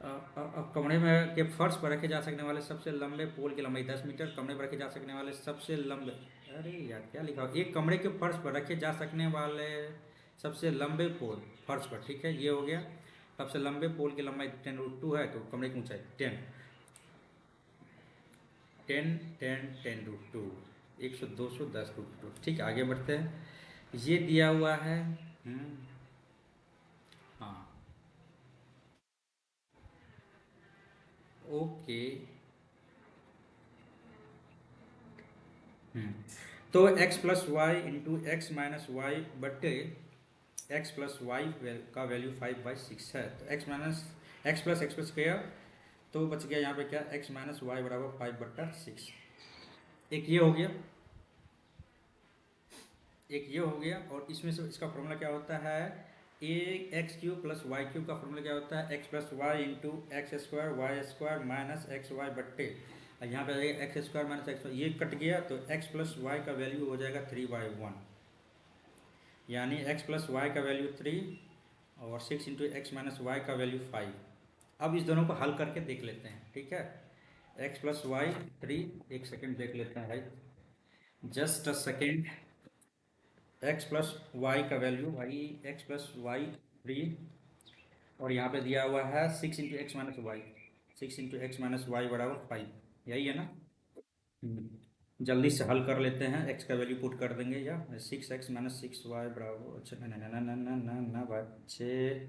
A: अब कमरे में के फर्श पर रखे जा सकने वाले सबसे लंबे पोल की लंबाई 10 मीटर. कमरे पर रखे जा सकने वाले सबसे लंबे, अरे यार क्या लिखा हो, एक कमरे के फर्श पर रखे जा सकने वाले सबसे लंबे पोल फर्श पर, ठीक है, ये हो गया. सबसे लंबे पोल की लंबाई 10√2 है, तो कमरे की ऊंचाई 10√2 100 200 10√2, ठीक है. आगे बढ़ते हैं. ये दिया हुआ है. हाँ ओके. तो x plus Y into X minus Y बटे x प्लस वाई का वैल्यू 5/6 है. तो x प्लस स्क्वायर, तो बच गया यहाँ पे क्या, x माइनस वाई बराबर 5/6. एक ये हो गया, और इसमें से इसका फॉर्मूला क्या होता है, ax³ प्लस y³ का फॉर्मूला क्या होता है, x plus Y into X square Y square minus X Y बट्टे, यहाँ पे एक्स स्क्वायर माइनस एक्स, ये कट गया, तो x प्लस वाई का वैल्यू हो जाएगा 3/1, यानी x प्लस वाई का वैल्यू 3 और 6 इंटू एक्स माइनस वाई का वैल्यू 5. अब इस दोनों को हल करके देख लेते हैं, ठीक है. x प्लस वाई 3, एक सेकेंड देख लेते हैं भाई, just a second. x plus Y का वैल्यू भाई, x प्लस वाई 3, और यहाँ पे दिया हुआ है 6 into X minus Y, 6 into X minus Y बराबर 5, यही है ना. जल्दी से हल कर लेते हैं. x का वैल्यू पुट कर देंगे, या 6x माइनस 6y बराबर, अच्छा ना बच्चे,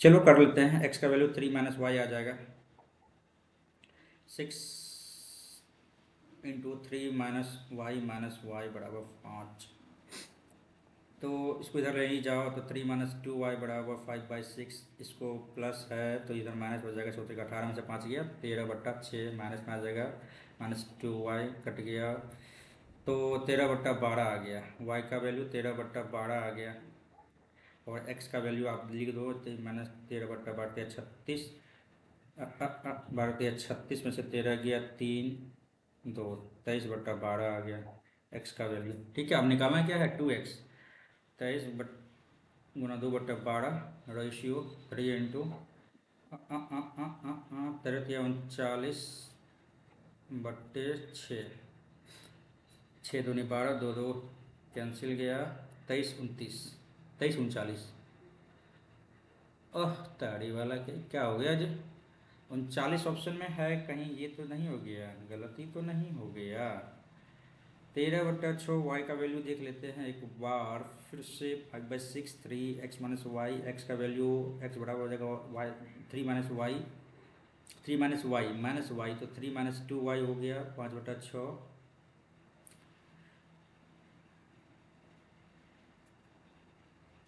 A: चलो कर लेते हैं। एक्स का वैल्यू 3 माइनस वाई आ जाएगा। 6 इंटू 3 - y - y बराबर 5। तो इसको इधर ले ही जाओ तो 3 - 2y बराबर 5/6। इसको प्लस है तो इधर माइनस हो जाएगा। चौथे का 18 में से 5 गया, 13/6 माइनस में आ जाएगा। -2y कट गया तो 13/12 आ गया। y का वैल्यू 13/12 आ गया। और x का वैल्यू आप लिख दो तो -13/12 36। 12 36 में से 13 गया 3 2 23/12 आ गया x का वैल्यू। ठीक है, अब निकालना क्या है 2x। 23 गुना 2/12 रेशियो 3 इंटू 39/6। 6 दूनी 12, 2 कैंसिल गया। 23 29, 23 39। ओह ताड़ी वाला क्या क्या हो गया जी। 39 ऑप्शन में है कहीं, ये तो नहीं हो गया, गलती तो नहीं हो गया। 13/6 वाई का वैल्यू देख लेते हैं एक बार फिर से। 5/6 3x - y। एक्स का वैल्यू x बराबर हो जाएगा वाई 3 - y 3 - y तो 3 - 2y हो गया 5/6।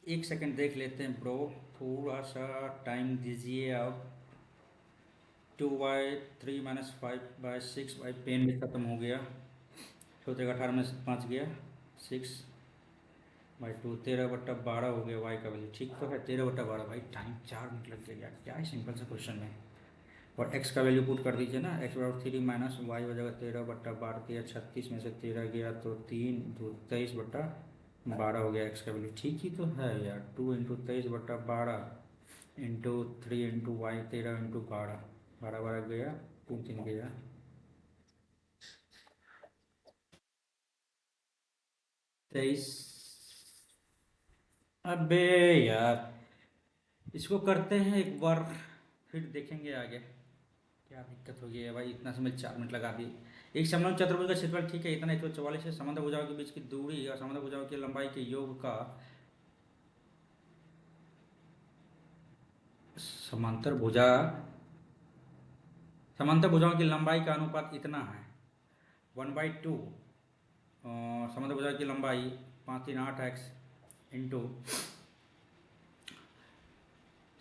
A: एक सेकंड देख लेते हैं ब्रो, थोड़ा सा टाइम दीजिए आप। 2y 3 - 5/6 पेन भी ख़त्म हो गया। 14 का 18 में से 5 गया 6/2 13/12 हो गया y का वैल्यू। ठीक तो है 13/12 भाई। टाइम 4 मिनट लग गया, क्या है सिंपल सा क्वेश्चन में। और x का वैल्यू पुट कर दीजिए ना। x बराबर 3 - y हो जाएगा 13/12 36 में से 13 गया तो 3 2 23/12 हो गया x का वैल्यू। ठीक ही तो है यार। 2 into 23/12 into 3 into Y 13 into 12 12 गया 3 3 गया। तेईस। अबे यार, इसको करते हैं एक बार फिर देखेंगे आगे क्या दिक्कत होगी है भाई। इतना समय 4 मिनट लगा दिए। एक समलंब चतुर्भुज का क्षेत्रफल ठीक है इतना 144 है। समांतर भुजाओं के बीच की दूरी और समांतर भुजाओं की लंबाई के योग का समांतर भुजा समांतर भुजाओं की लंबाई का अनुपात इतना है 1/2। समांतर भुजाओं की लंबाई 5 3 8x इंटू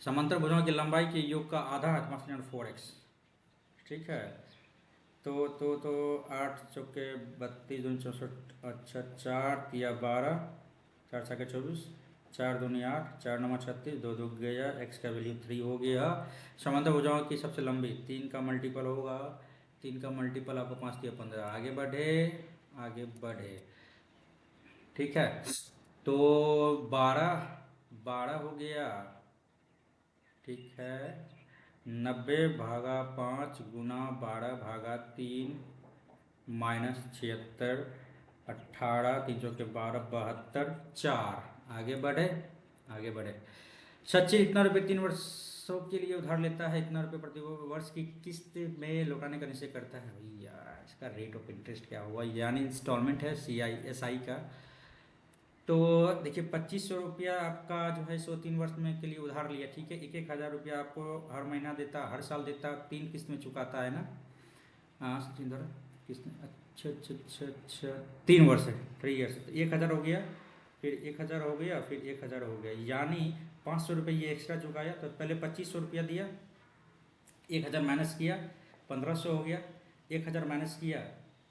A: समांतर भुजाओं की लंबाई के योग का आधा है 5 4x। ठीक है। तो 8 चौके 32 दूनी 64। अच्छा 4 × 12 4 छक्के 24 4 दूनी 8 4 9 36 2 2 गया। x का वैल्यू 3 हो गया। समांतर भुजाओं की सबसे लंबी 3 का मल्टीपल होगा। 3 का मल्टीपल आपको 5 3 15। आगे बढ़े आगे बढ़े। ठीक है तो 12 12 हो गया। ठीक है 90/5 गुना 12/3 -76 18 3 चौके 12 72 4। आगे बढ़े आगे बढ़े। सचिन इतना रुपये 3 वर्षों के लिए उधार लेता है, इतना रुपये प्रति वर्ष की किस्त में लौटाने का निश्चय करता है भैया। इसका रेट ऑफ इंटरेस्ट क्या हुआ, यानी इंस्टॉलमेंट है CISI का। तो देखिए 2500 रुपया आपका जो है सो 3 वर्ष में के लिए उधार लिया। ठीक है 1,000 रुपया आपको हर महीना देता, हर साल देता, 3 किस्त में चुकाता है ना। हाँ सचिन धर किस्त में। अच्छा अच्छा अच्छा अच्छा 3 वर्ष है 3 ईयर्स। तो 1,000 हो गया, फिर 1,000 हो गया, फिर 1,000 हो गया, यानी 500 रुपये ये एक्स्ट्रा चुकाया। तो पहले 2500 रुपया दिया, 1,000 माइनस किया 1,500 हो गया। 1,000 माइनस किया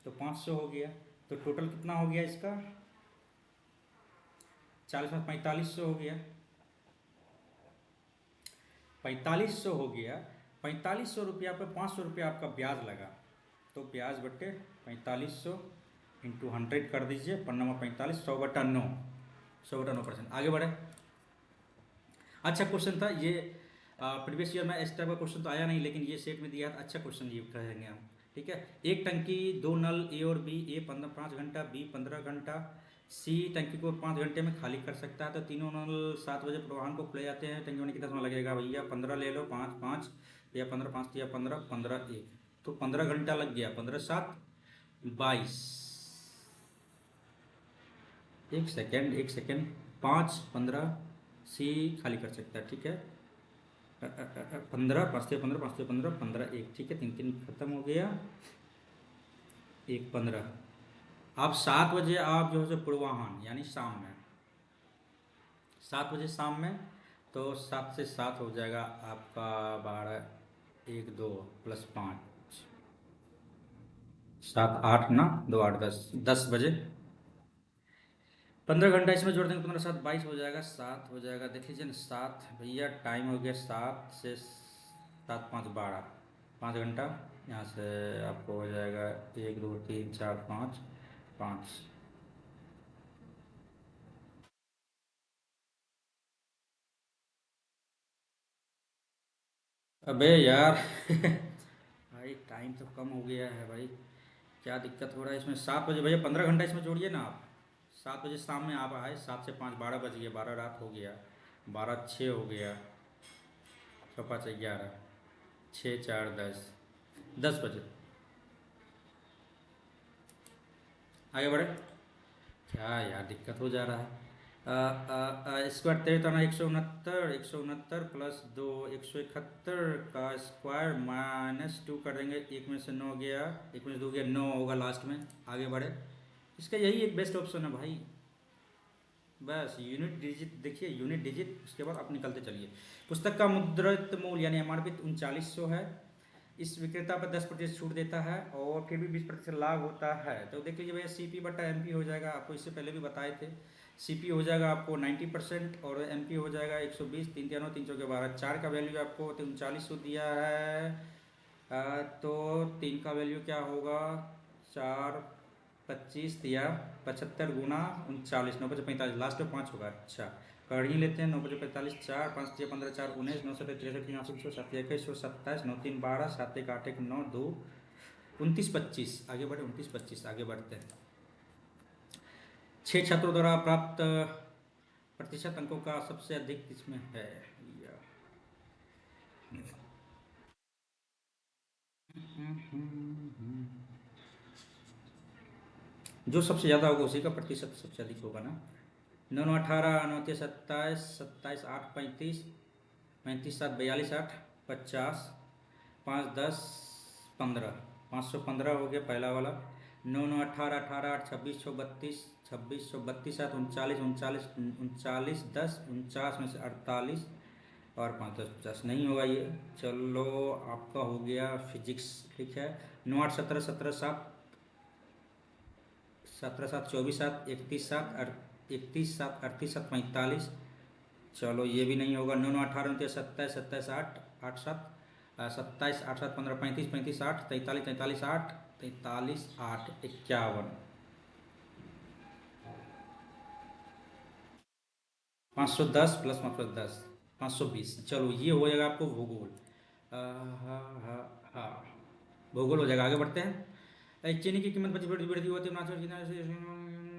A: तो 500 हो गया। तो टोटल कितना हो गया इसका 40 में 4500 हो गया। 4500 हो गया। 4500 रुपया पर 500 रुपया आपका ब्याज लगा। तो ब्याज बट्टे 4500 इंटू 100 कर दीजिए। 45 100/9 100/9%। आगे बढ़े। अच्छा क्वेश्चन था ये। प्रीवियस ईयर में इस टाइप का क्वेश्चन तो आया नहीं, लेकिन ये सेट में दिया था। अच्छा क्वेश्चन ये कहेंगे हम। ठीक है एक टंकी 2 नल ए और बी, ए 5 घंटा, बी 15 घंटा, सी टंकी को 5 घंटे में खाली कर सकता है। तो तीनों नल 7 बजे प्रवाहन को खुले जाते हैं। टंकी में कितना समय लगेगा भैया 15 ले लो 5 5 या 15 5 या 15 15 1। तो 15 घंटा लग गया। 15 7 22। एक सेकेंड 5 15 सी खाली कर सकता है। ठीक है 15, 5 से 15, 5 से 15, 15 एक, ठीक है, 3 3 खत्म हो गया, एक 15। अब 7 बजे आप जो है सो पूर्वाह्न यानी शाम में, 7 बजे शाम में, तो 7 से 7 हो जाएगा आपका 12, 1 2 प्लस 5, 7 8 ना, 2 8 10, 10 बजे, 15 घंटा इसमें जोड़ देंगे, 15 7 22 हो जाएगा, 7 हो जाएगा, देख लीजिए ना, 7 भैया टाइम हो गया, 7 से 7 5 12, 5 घंटा। यहाँ से आपको हो जाएगा 1 2 3 4 5 5। अबे यार भाई टाइम तो कम हो गया है भाई, क्या दिक्कत हो रहा है इसमें। 7 बजे भैया, 15 घंटा इसमें जोड़िए ना आप। 7 बजे शाम में आप आए, 7 से 5 12 बज गया, 12 रात हो गया, 12 6 हो गया, 6 5 11, 6 4 10, 10 बजे आगे बढ़े। क्या यार दिक्कत हो जा रहा है। स्क्वायर तेरह तना 169, 169 प्लस 2 171 का स्क्वायर माइनस 2 कर देंगे, एक में से 9 गया, एक में से 2 गया, 9 होगा लास्ट में। आगे बढ़े, इसका यही एक बेस्ट ऑप्शन है भाई। बस यूनिट डिजिट देखिए, यूनिट डिजिट, उसके बाद आप निकलते चलिए। पुस्तक का मुद्रित मूल्य यानी एमआरपी 3900 है। इस विक्रेता पर 10% छूट देता है और फिर भी 20% लाभ होता है। तो देख लीजिए भैया, सीपी बटा एमपी हो जाएगा, आपको इससे पहले भी बताए थे। सीपी हो जाएगा आपको 90% और एमपी हो जाएगा 120, 3 3 3 चौके 12, 4 का वैल्यू आपको 3900 दिया है। तो 3 का वैल्यू क्या होगा, 4 25 दिया, 75 गुना 39, 9 5 45, लास्ट में 5 होगा। अच्छा कर ही लेते हैं, 9 5 45, 4 5 6 15 4 19, 9 7 63 3 7 21 27, 9 3 12, 7 1 8 1 9 2 29 25। आगे बढ़े, 29 25 आगे बढ़ते हैं। 6 छात्रों द्वारा प्राप्त प्रतिशत अंकों का सबसे अधिक इसमें है या जो सबसे ज़्यादा होगा उसी का प्रतिशत सबसे अधिक होगा ना। 9 9 18, 9 3 27, 27 8 35, 35 7 42 8 50, 5 10 15, 515 हो गया पहला वाला। 9 9 18, 18 8 26 6 32, 26 6 32 7 39, 39 39 10 49 में से 48 और 5 10 50 नहीं होगा ये। चलो आपका हो गया फिजिक्स, ठीक है। 9 8 17 17 7, 17 7 24 7 31 7 31 7 38 7 45। चलो ये भी नहीं होगा। 9 9 18 29 27 27 8 8 7, 27 8 7 15 35 35 8 43 43 8 43 8 51, 510 प्लस 510, 520। चलो ये हो जाएगा आपको भूगोल। हाँ हाँ हाँ, भूगोल हो जाएगा। आगे बढ़ते हैं। चीनी की कीमत 25 बढ़ती होती है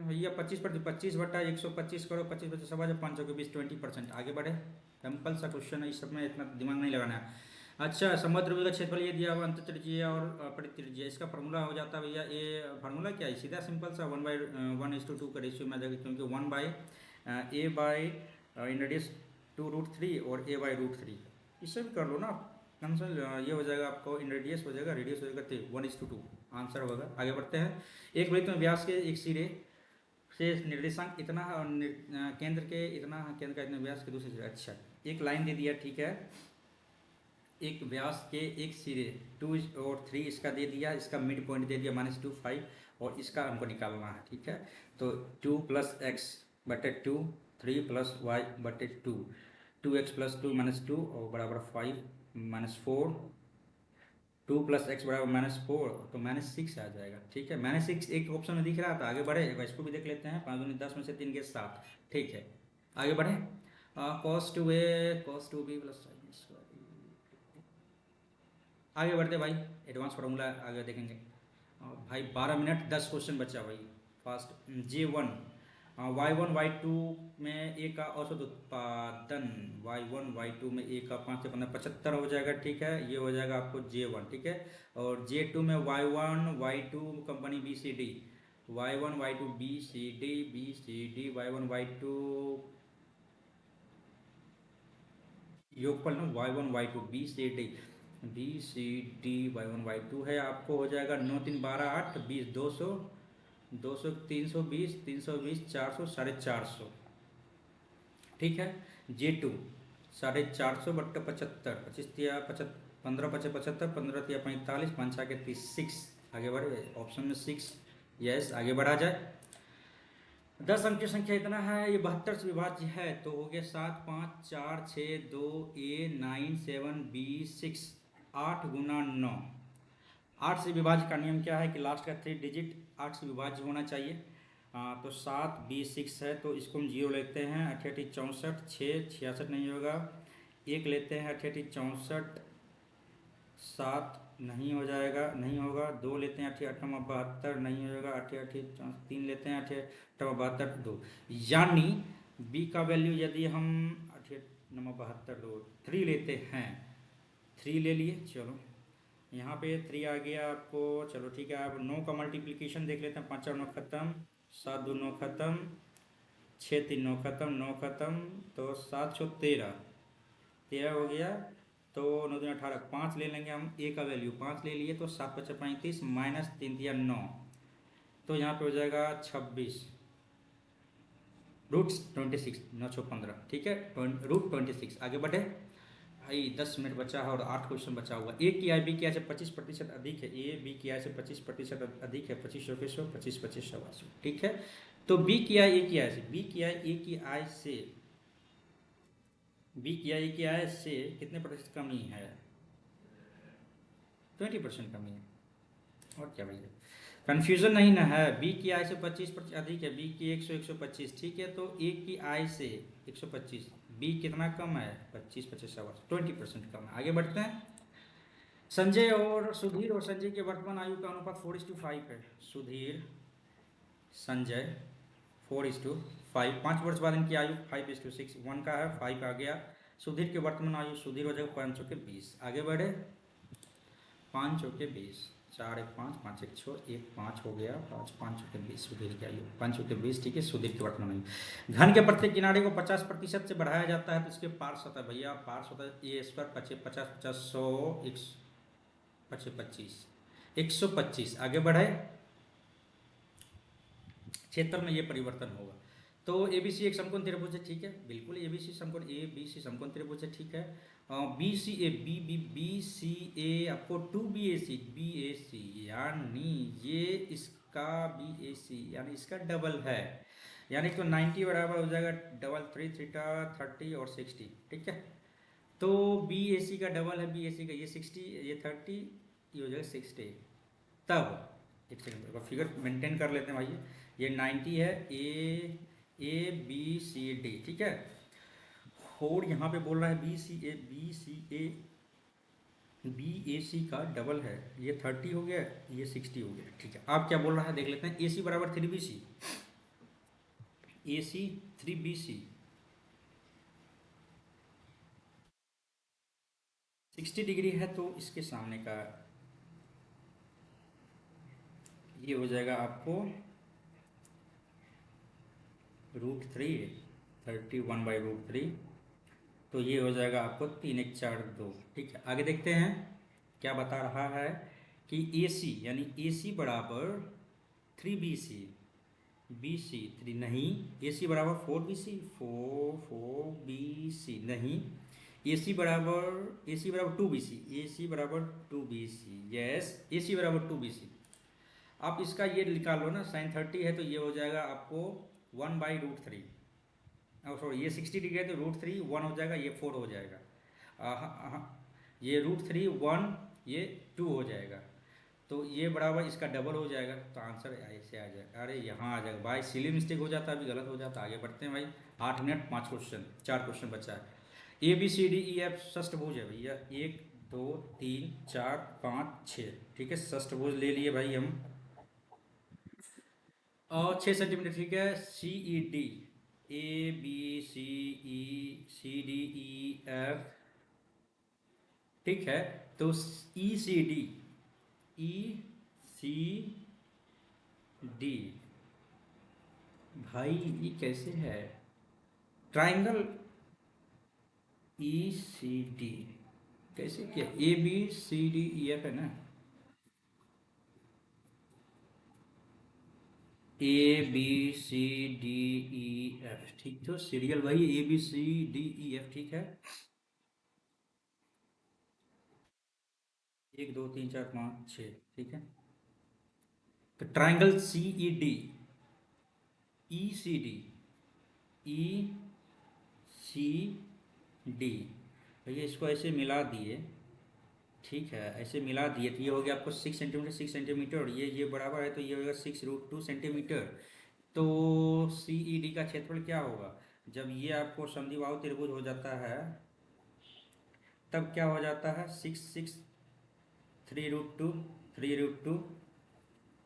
A: भैया, 25 करो, 25 समझ 500 के 20% आगे बढ़े। सिंपल सा क्वेश्चन है, इस सब में इतना दिमाग नहीं लगाना है। अच्छा, समुद्र का क्षेत्रफल ये दिया हुआ, अंतर्त्रिज्यीय और परित्रिज्यीय, इसका फार्मूला हो जाता है भैया। ये फार्मूला क्या है, सीधा सिंपल सा 1/1:2 का रेशियो में आ जाएगा, क्योंकि 1/a/√3 और a/√3, इससे भी कर लो ना आंसर। ये हो जाएगा आपको, इन रेडियस हो जाएगा, रेडियस हो जाएगा 1:2, आंसर होगा। आगे बढ़ते हैं। एक वृत्त में व्यास के एक सिरे से निर्देशांक इतना है और केंद्र के इतना, केंद्र का इतना व्यास के दूसरे सिरे। अच्छा, एक लाइन दे दिया, ठीक है। एक व्यास के एक सिरे 2 और 3 इसका दे दिया, इसका मिड पॉइंट दे दिया -2 5, और इसका हमको निकालना है, ठीक है। तो 2 + x/2, 3 + y/2, 2x + 2 -2 और बराबर 5 -4, 2 + x बराबर -4, तो -6 आ जाएगा, ठीक है। -6 एक ऑप्शन में दिख रहा था। आगे बढ़े, इसको भी देख लेते हैं। 5 दूनी 10 में से 3 गए 7, ठीक है। आगे बढ़े। cos2a + sin²। आगे बढ़ते भाई, एडवांस फार्मूला आगे देखेंगे। भाई 12 मिनट 10 क्वेश्चन बचा भाई, फास्ट। J1, Y1 Y2 में ए का औसत उत्पादन, Y1 Y2 में ए का 5 से 15 75 हो जाएगा, ठीक है। ये हो जाएगा आपको J1, ठीक है। और J2 में Y1 Y2 company BCD, Y1 Y2 BCD Y1 Y2 योगफल ना y1 y2 B C D y1 y2 है, आपको हो जाएगा 9 3 12 8 20 200 200 320 320 400 450, ठीक है। J2 450 बट्टे 75, 25 तिया 15 पचे 75, 15 तिया 45, 5 के 30, 6। आगे बढ़े, ऑप्शन में 6, यस आगे बढ़ा जाए। 10 अंक की संख्या इतना है, ये 72 से विभाज्य है, तो हो गया 7 5 4 6 2 9 7 B6, 8 गुना 9। 8 से विभाज्य का नियम क्या है कि लास्ट का 3 डिजिट 8 से विभाज्य होना चाहिए। तो 7 B6 है, तो इसको हम 0 लेते हैं, 8 8 64, 6 66 नहीं होगा, 1 लेते हैं, 8 8 64, 7 नहीं हो जाएगा, नहीं होगा, 2 लेते हैं, 8 8 72 नहीं होगा, 8 8 3 लेते हैं, 8 8 72 2, यानी b का वैल्यू यदि हम 8 72 2 3 लेते हैं, 3 ले लिए, चलो यहाँ पे 3 आ गया आपको, चलो ठीक है। अब 9 का मल्टीप्लिकेशन देख लेते हैं, 5 और 9 खत्म, 7 2 9 खत्म, 6 3 9 खत्म, 9 खत्म, तो 7 6 13, 13 हो गया, तो 9 दूनी 18, 5 ले लेंगे हम, ए का वैल्यू 5 ले लिए, तो 7 5 35 माइनस 3 दिया 9, तो यहाँ पे हो जाएगा 26 रूट 26, 9 6 15, ठीक है, रूट 26। आगे बढ़े भाई, 10 मिनट बचा है और 8 क्वेश्चन बचा हुआ। ए की आय बी की आय से 25% अधिक है, ए बी की आय से 25% अधिक है, 25 के 100, 25 25 100, ठीक है। तो बी की आय ए की आय से, बी की आय ए की आय से, बी की आय ए की आय से कितने प्रतिशत कमी है? 20% कमी है, और क्या भैया, कन्फ्यूजन नहीं ना है। बी की आय से 25% अधिक है, बी की 100 125, ठीक है, तो ए की आय से 125, बी कितना कम है? 25 25 20% कम है। आगे बढ़ते हैं। संजय और सुधीर और संजय के वर्तमान आयु का अनुपात 4:5 है। सुधीर संजय 4:5, 5 वर्ष बाद इनकी आयु 5:6, 1 का है 5 आ गया। सुधीर के वर्तमान आयु, सुधीर हो जाएगा 5 चौके 20। आगे बढ़े, 5 चौके 20, 4 1 5, 5 1 6, 1 5 हो गया, 5 5 चौके 20, सुधीर की आयु 5 चौके 20, ठीक है। सुधीर के वर्तमान आयु, घन के प्रत्येक किनारे को 50% से बढ़ाया जाता है, तो इसके पार्श्व सतह भैया, पार्श्व सतह ए स्क्वायर 50 50 50 100 25 125। आगे बढ़े, क्षेत्र में ये परिवर्तन होगा। तो ए बी सी एक समकोण त्रिभुज है, ठीक है, बिल्कुल ए बी सी समकोण, ए बी सी समकोण त्रिभुज है, ठीक है। B C A B B B C A आपको 2 बी ए सी यानी ये इसका बी ए सी यानी इसका डबल है, यानी तो 90 बराबर हो जाएगा डबल 3 थीटा 30 और 60, ठीक है। तो बी ए सी का डबल है, बी ए सी का ये 60, ये 30, ये हो जाएगा 60। तब एक सेकंड फिगर मेंटेन कर लेते हैं भाई, ये 90 है, ए बी सी डी, ठीक है। और यहाँ पे बोल रहा है बी ए सी का डबल है, ये 30 हो गया, ये 60 हो गया, ठीक है। आप क्या बोल रहा है देख लेते हैं। ए सी बराबर 3 बी सी, ए सी 3 बी सी 60 डिग्री है, तो इसके सामने का ये हो जाएगा आपको √3, 31/√3, तो ये हो जाएगा आपको 3 1 4 2, ठीक है। आगे देखते हैं क्या बता रहा है कि ए सी यानी ए सी बराबर 3 बी सी, बी सी 3 नहीं, ए सी बराबर 4 बी सी, 4 बी सी नहीं, ए सी बराबर 2 बी सी, ए सी बराबर 2 बी सी, यस ए सी बराबर 2 बी सी। आप इसका ये निकाल लो ना, साइन 30 है, तो ये हो जाएगा आपको 1/√3, सॉरी ये 60 डिग्री है, तो √3 1 हो जाएगा, ये 4 हो जाएगा, ये √3 1, ये 2 हो जाएगा, तो ये बराबर इसका डबल हो जाएगा, तो आंसर ऐसे आ जाएगा। अरे यहाँ आ जाएगा भाई, सिली मिस्टेक हो जाता है, अभी गलत हो जाता है। आगे बढ़ते हैं भाई, 8 मिनट 5 क्वेश्चन, 4 क्वेश्चन बचा है। A B C D E F षष्ठभुज है भैया, 1 2 3 4 5 6, ठीक है, षष्ठभुज ले लिए भाई हम, और 6 सेंटीमीटर, ठीक है। C E D, A B C E, C D E F, ठीक है, तो ई सी डी, ई सी डी भाई ये कैसे है? ट्राइंगल ई सी डी कैसे किया? A B C D E F है ना? A B C D E F, ठीक। तो सीरियल वही A B C D E F, ठीक है। एक दो तीन चार पाँच छः, ठीक है। तो ट्राइंगल सी ई डी, ई सी डी, ई सी डी, भैया इसको ऐसे मिला दिए, ठीक है, ऐसे मिला दिए तो ये हो गया आपको 6 सेंटीमीटर 6 सेंटीमीटर, और ये बराबर है तो ये होगा 6√2 सेंटीमीटर। तो सी ई डी का क्षेत्रफल क्या होगा? जब ये आपको समद्विबाहु त्रिभुज हो जाता है तब क्या हो जाता है? 6 6 3√2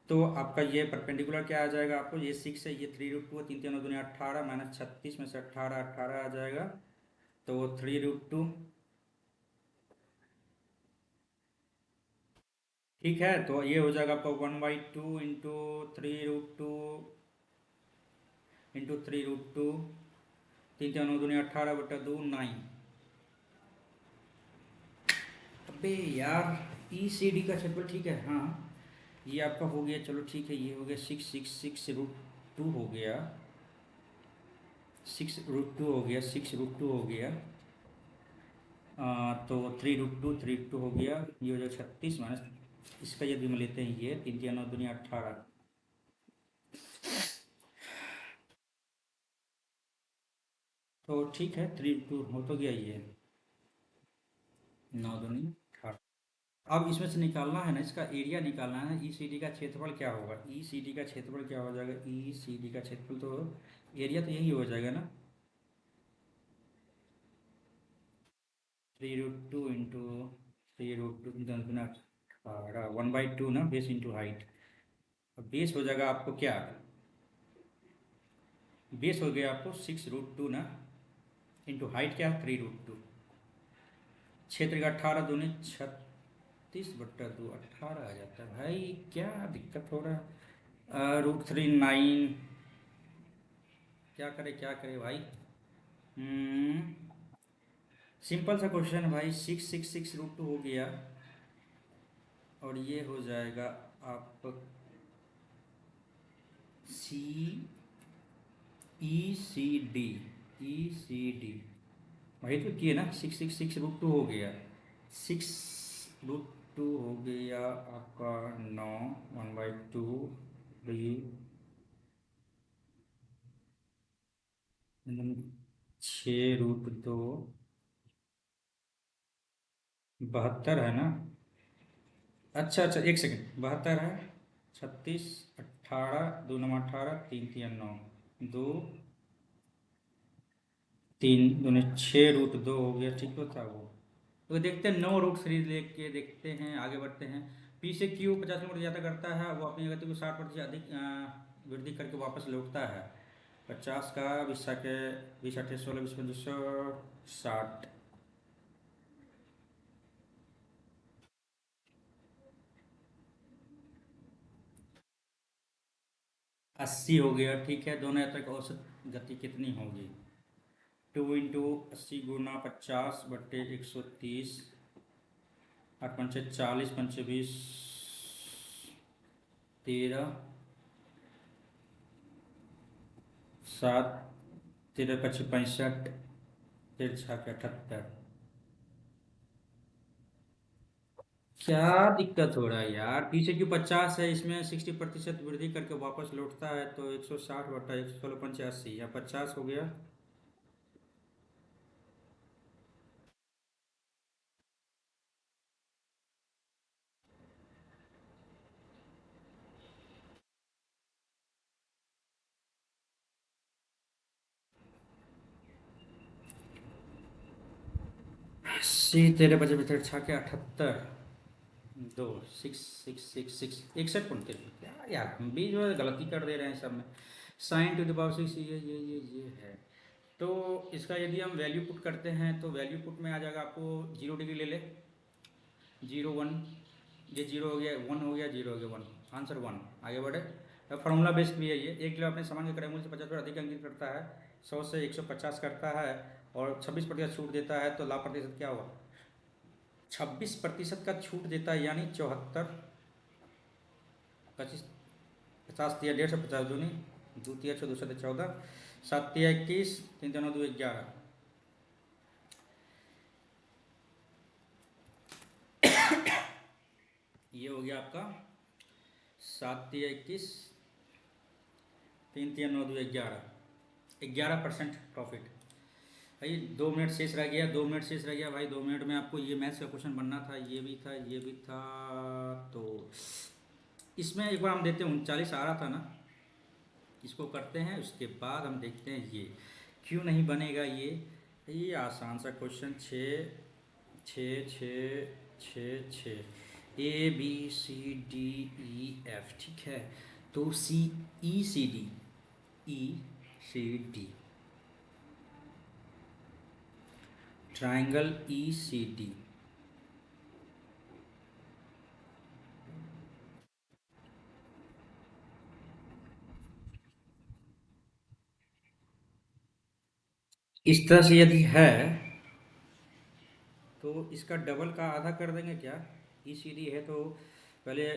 A: तो आपका ये परपेंडिकुलर क्या आ जाएगा आपको? ये 6 है, ये 3√2, तीन तीन दुनिया 18 -36 में से 18 18 आ जाएगा, तो 3√2, ठीक है। तो ये हो जाएगा आपका 1/2 इंटू 3√2 तीन तीन दुनिया 18/2 9। अबे यार, ई सी डी का क्षेत्रफल, ठीक है, हाँ ये आपका हो गया, चलो ठीक है, ये हो गया 6 6 6 √2 हो गया, 6√2 हो गया, 6√2 हो गया, तो 3√2 हो गया, ये हो जाएगा 36 माइनस इसका यदि हम लेते हैं ये तीन तीन दुनिया 18, तो ठीक है 3√2 हो तो गया ये 9 दूनी 18। अब इसमें से निकालना है ना, इसका एरिया निकालना है, ई सी डी का क्षेत्रफल क्या होगा? ई सी डी का क्षेत्रफल क्या हो जाएगा? ई सी डी का क्षेत्रफल तो एरिया तो यही हो जाएगा ना, 3√2 इंटू 3√2 18, 1/2 ना, बेस इंटू हाइट। अब बेस हो जाएगा आपको क्या? बेस हो गया आपको 6√2 ना, इंटू हाइट क्या है? 3√2। क्षेत्र का 18 दूनी 36/2, 18 आ जाता है भाई, क्या दिक्कत हो रहा है? √3 9, क्या करे भाई? सिंपल सा क्वेश्चन है भाई, 6 6 6 √2 हो गया, और ये हो जाएगा आप सी ई सी डी, ई सी डी, वही तो किए ना, 6 6 6 √2 हो गया, 6√2 हो गया आपका 9, 1/2 6√2 72 है ना? अच्छा अच्छा, एक सेकंड, 72 है, 36, 18, 2 9 18, तीन तीन 9, 2 3 दूनी 6√2 हो गया, ठीक तो था वो। तो देखते हैं 9√3 लेके देखते हैं, आगे बढ़ते हैं। पी से क्यू 50 किलोमीटर ज़्यादा करता है, वो अपनी गति को 60% अधिक वृद्धि करके वापस लौटता है। 50 का 20 के 20 8 16 20 25 60, 80 हो गया, ठीक है। दोनों यात्रा की औसत गति कितनी होगी? 2 × 80 × 50/130, 8 × 5 = 40, 5 × 20 13, 7 13 × 5 = 65, 13 × 6 = 78। क्या दिक्कत हो रहा है यार? पीछे क्यों 50 है, इसमें 60% वृद्धि करके वापस लौटता है, तो 160/100 85 या 50 हो गया। अस्सी 13 25 छः के 78, 2 6 6 6 6 61 क्या यार, हम भी जो है गलती कर दे रहे हैं सब में। sin⁻6 ये है। तो इसका यदि हम वैल्यू पुट करते हैं तो वैल्यू पुट में आ जाएगा आपको 0 डिग्री ले ले, 0 1, ये 0 हो गया, 1 हो गया, 0 हो गया, 1, आंसर 1। आगे बढ़े। अब फार्मूला बेस्ड भी है ये, 1 किलो अपने सामान के क्रय मूल्य से 50 अधिक अंकित करता है, 100 से 150 करता है, और 26% छूट देता है तो लाभ प्रतिशत क्या हुआ, 26% का छूट देता है, यानी 74, 25, 50 तिया 150, 50 दूनी 2 तिया 6, 2 7 14, 7 तिया 21, 3 3 9 2 11, ये हो गया आपका 7 तिया 21, 3 तिया 9 2 11, 11% प्रॉफिट। भाई 2 मिनट शेष रह गया, 2 मिनट शेष रह गया भाई। 2 मिनट में आपको ये मैथ्स का क्वेश्चन बनना था, ये भी था, ये भी था। तो इसमें एक बार हम देते हैं, 39 आ रहा था ना, इसको करते हैं, उसके बाद हम देखते हैं ये क्यों नहीं बनेगा। ये आसान सा question, 6 A B C D E F, ठीक है। तो E C D triangle E C D, इस तरह से यदि है तो इसका डबल का आधा कर देंगे क्या। ई सी डी है तो पहले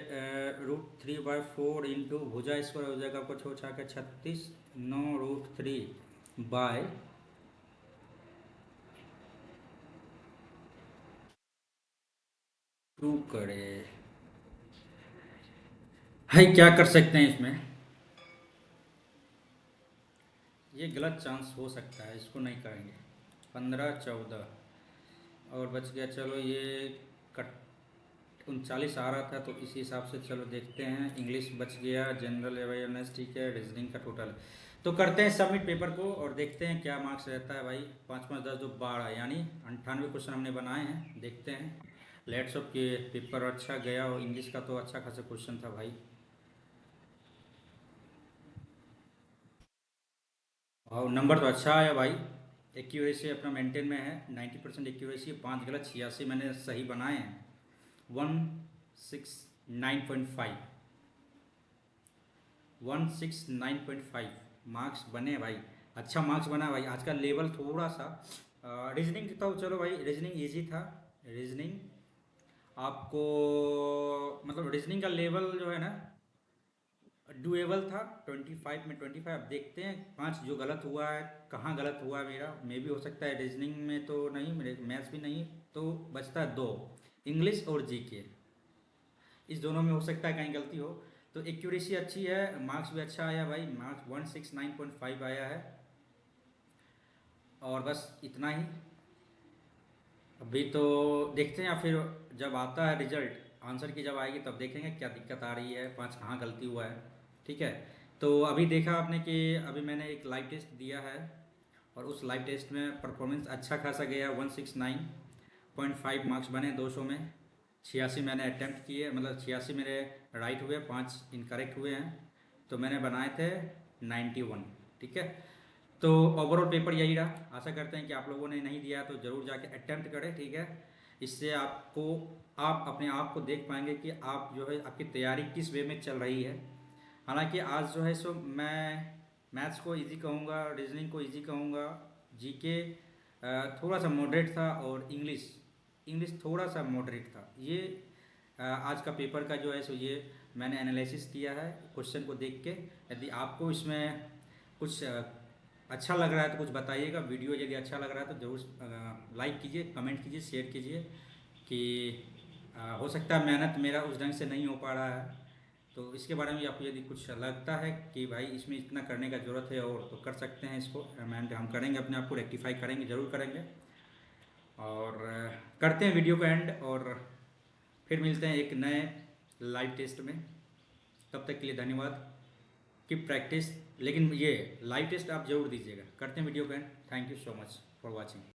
A: √3/4 इंटू भुजा स्क्वायर हो जाएगा आपको, 6 6 के 36, 9√3/2 करे। भाई क्या कर सकते हैं इसमें, ये गलत चांस हो सकता है, इसको नहीं करेंगे। 15 14 और बच गया, चलो ये कट 39 आ रहा था तो इसी हिसाब से चलो देखते हैं। इंग्लिश बच गया, जनरल अवेयरनेस ठीक है, रीजनिंग का टोटल। तो करते हैं सबमिट पेपर को और देखते हैं क्या मार्क्स रहता है भाई। 5 5 10 2 12, यानी 98 क्वेश्चन हमने बनाए हैं, देखते हैं। लेट्स होप के पेपर अच्छा गया और इंग्लिश का तो अच्छा खासा क्वेश्चन था भाई। और नंबर तो अच्छा आया भाई, एक्यूरेसी अपना मेंटेन में है, 90% एक्यूरेसी, 5 गलत 86 मैंने सही बनाए हैं। 169.5, 169.5 मार्क्स बने भाई, अच्छा मार्क्स बना भाई। आज का लेवल थोड़ा सा रीजनिंग तो चलो भाई, रीजनिंग इजी था। रीजनिंग आपको मतलब रीजनिंग का लेवल जो है ना डुएबल था, 25 में 25। अब देखते हैं 5 जो गलत हुआ है, कहाँ गलत हुआ है मेरा, मे भी हो सकता है रीजनिंग में तो नहीं, मेरे मैथ्स भी नहीं, तो बचता है 2, इंग्लिश और जीके, इस दोनों में हो सकता है कहीं गलती हो। तो एक्यूरेसी अच्छी है, मार्क्स भी अच्छा आया भाई, मार्क्स 169.5 आया है। और बस इतना ही, अभी तो देखते हैं, या फिर जब आता है रिजल्ट आंसर की जब आएगी तब देखेंगे क्या दिक्कत आ रही है, 5 कहाँ गलती हुआ है, ठीक है। तो अभी देखा आपने कि अभी मैंने एक लाइव टेस्ट दिया है और उस लाइव टेस्ट में परफॉर्मेंस अच्छा खासा गया, 169.5 मार्क्स बने 200 में। 86 मैंने अटैम्प्ट किए, मतलब 86 मेरे राइट हुए, 5 इनकरेक्ट हुए हैं, तो मैंने बनाए थे 91, ठीक है। तो ओवरऑल पेपर यही रहा। आशा करते हैं कि आप लोगों ने नहीं दिया तो ज़रूर जाके अटेम्प्ट करें, ठीक है। इससे आपको, आप अपने आप को देख पाएंगे कि आप जो है आपकी तैयारी किस वे में चल रही है। हालांकि आज जो है सो मैं मैथ्स को इजी कहूँगा, रीजनिंग को इजी कहूँगा, जीके थोड़ा सा मॉडरेट था, और इंग्लिश इंग्लिश थोड़ा सा मॉडरेट था। ये आज का पेपर का जो है सो ये मैंने एनालिसिस किया है क्वेश्चन को देख के। यदि आपको इसमें कुछ अच्छा लग रहा है तो कुछ बताइएगा। वीडियो यदि अच्छा लग रहा है तो ज़रूर लाइक कीजिए, कमेंट कीजिए, शेयर कीजिए कि हो सकता है मेहनत मेरा उस ढंग से नहीं हो पा रहा है, तो इसके बारे में आपको यदि कुछ लगता है कि भाई इसमें इतना करने का ज़रूरत है और तो कर सकते हैं इसको, एंड हम करेंगे, अपने आप को रेक्टिफाई करेंगे, ज़रूर करेंगे। और करते हैं वीडियो को एंड, और फिर मिलते हैं एक नए लाइव टेस्ट में। तब तक के लिए धन्यवाद की प्रैक्टिस। लेकिन ये लाइव टेस्ट आप जरूर दीजिएगा। करते हैं वीडियो को and. Thank you so much for watching.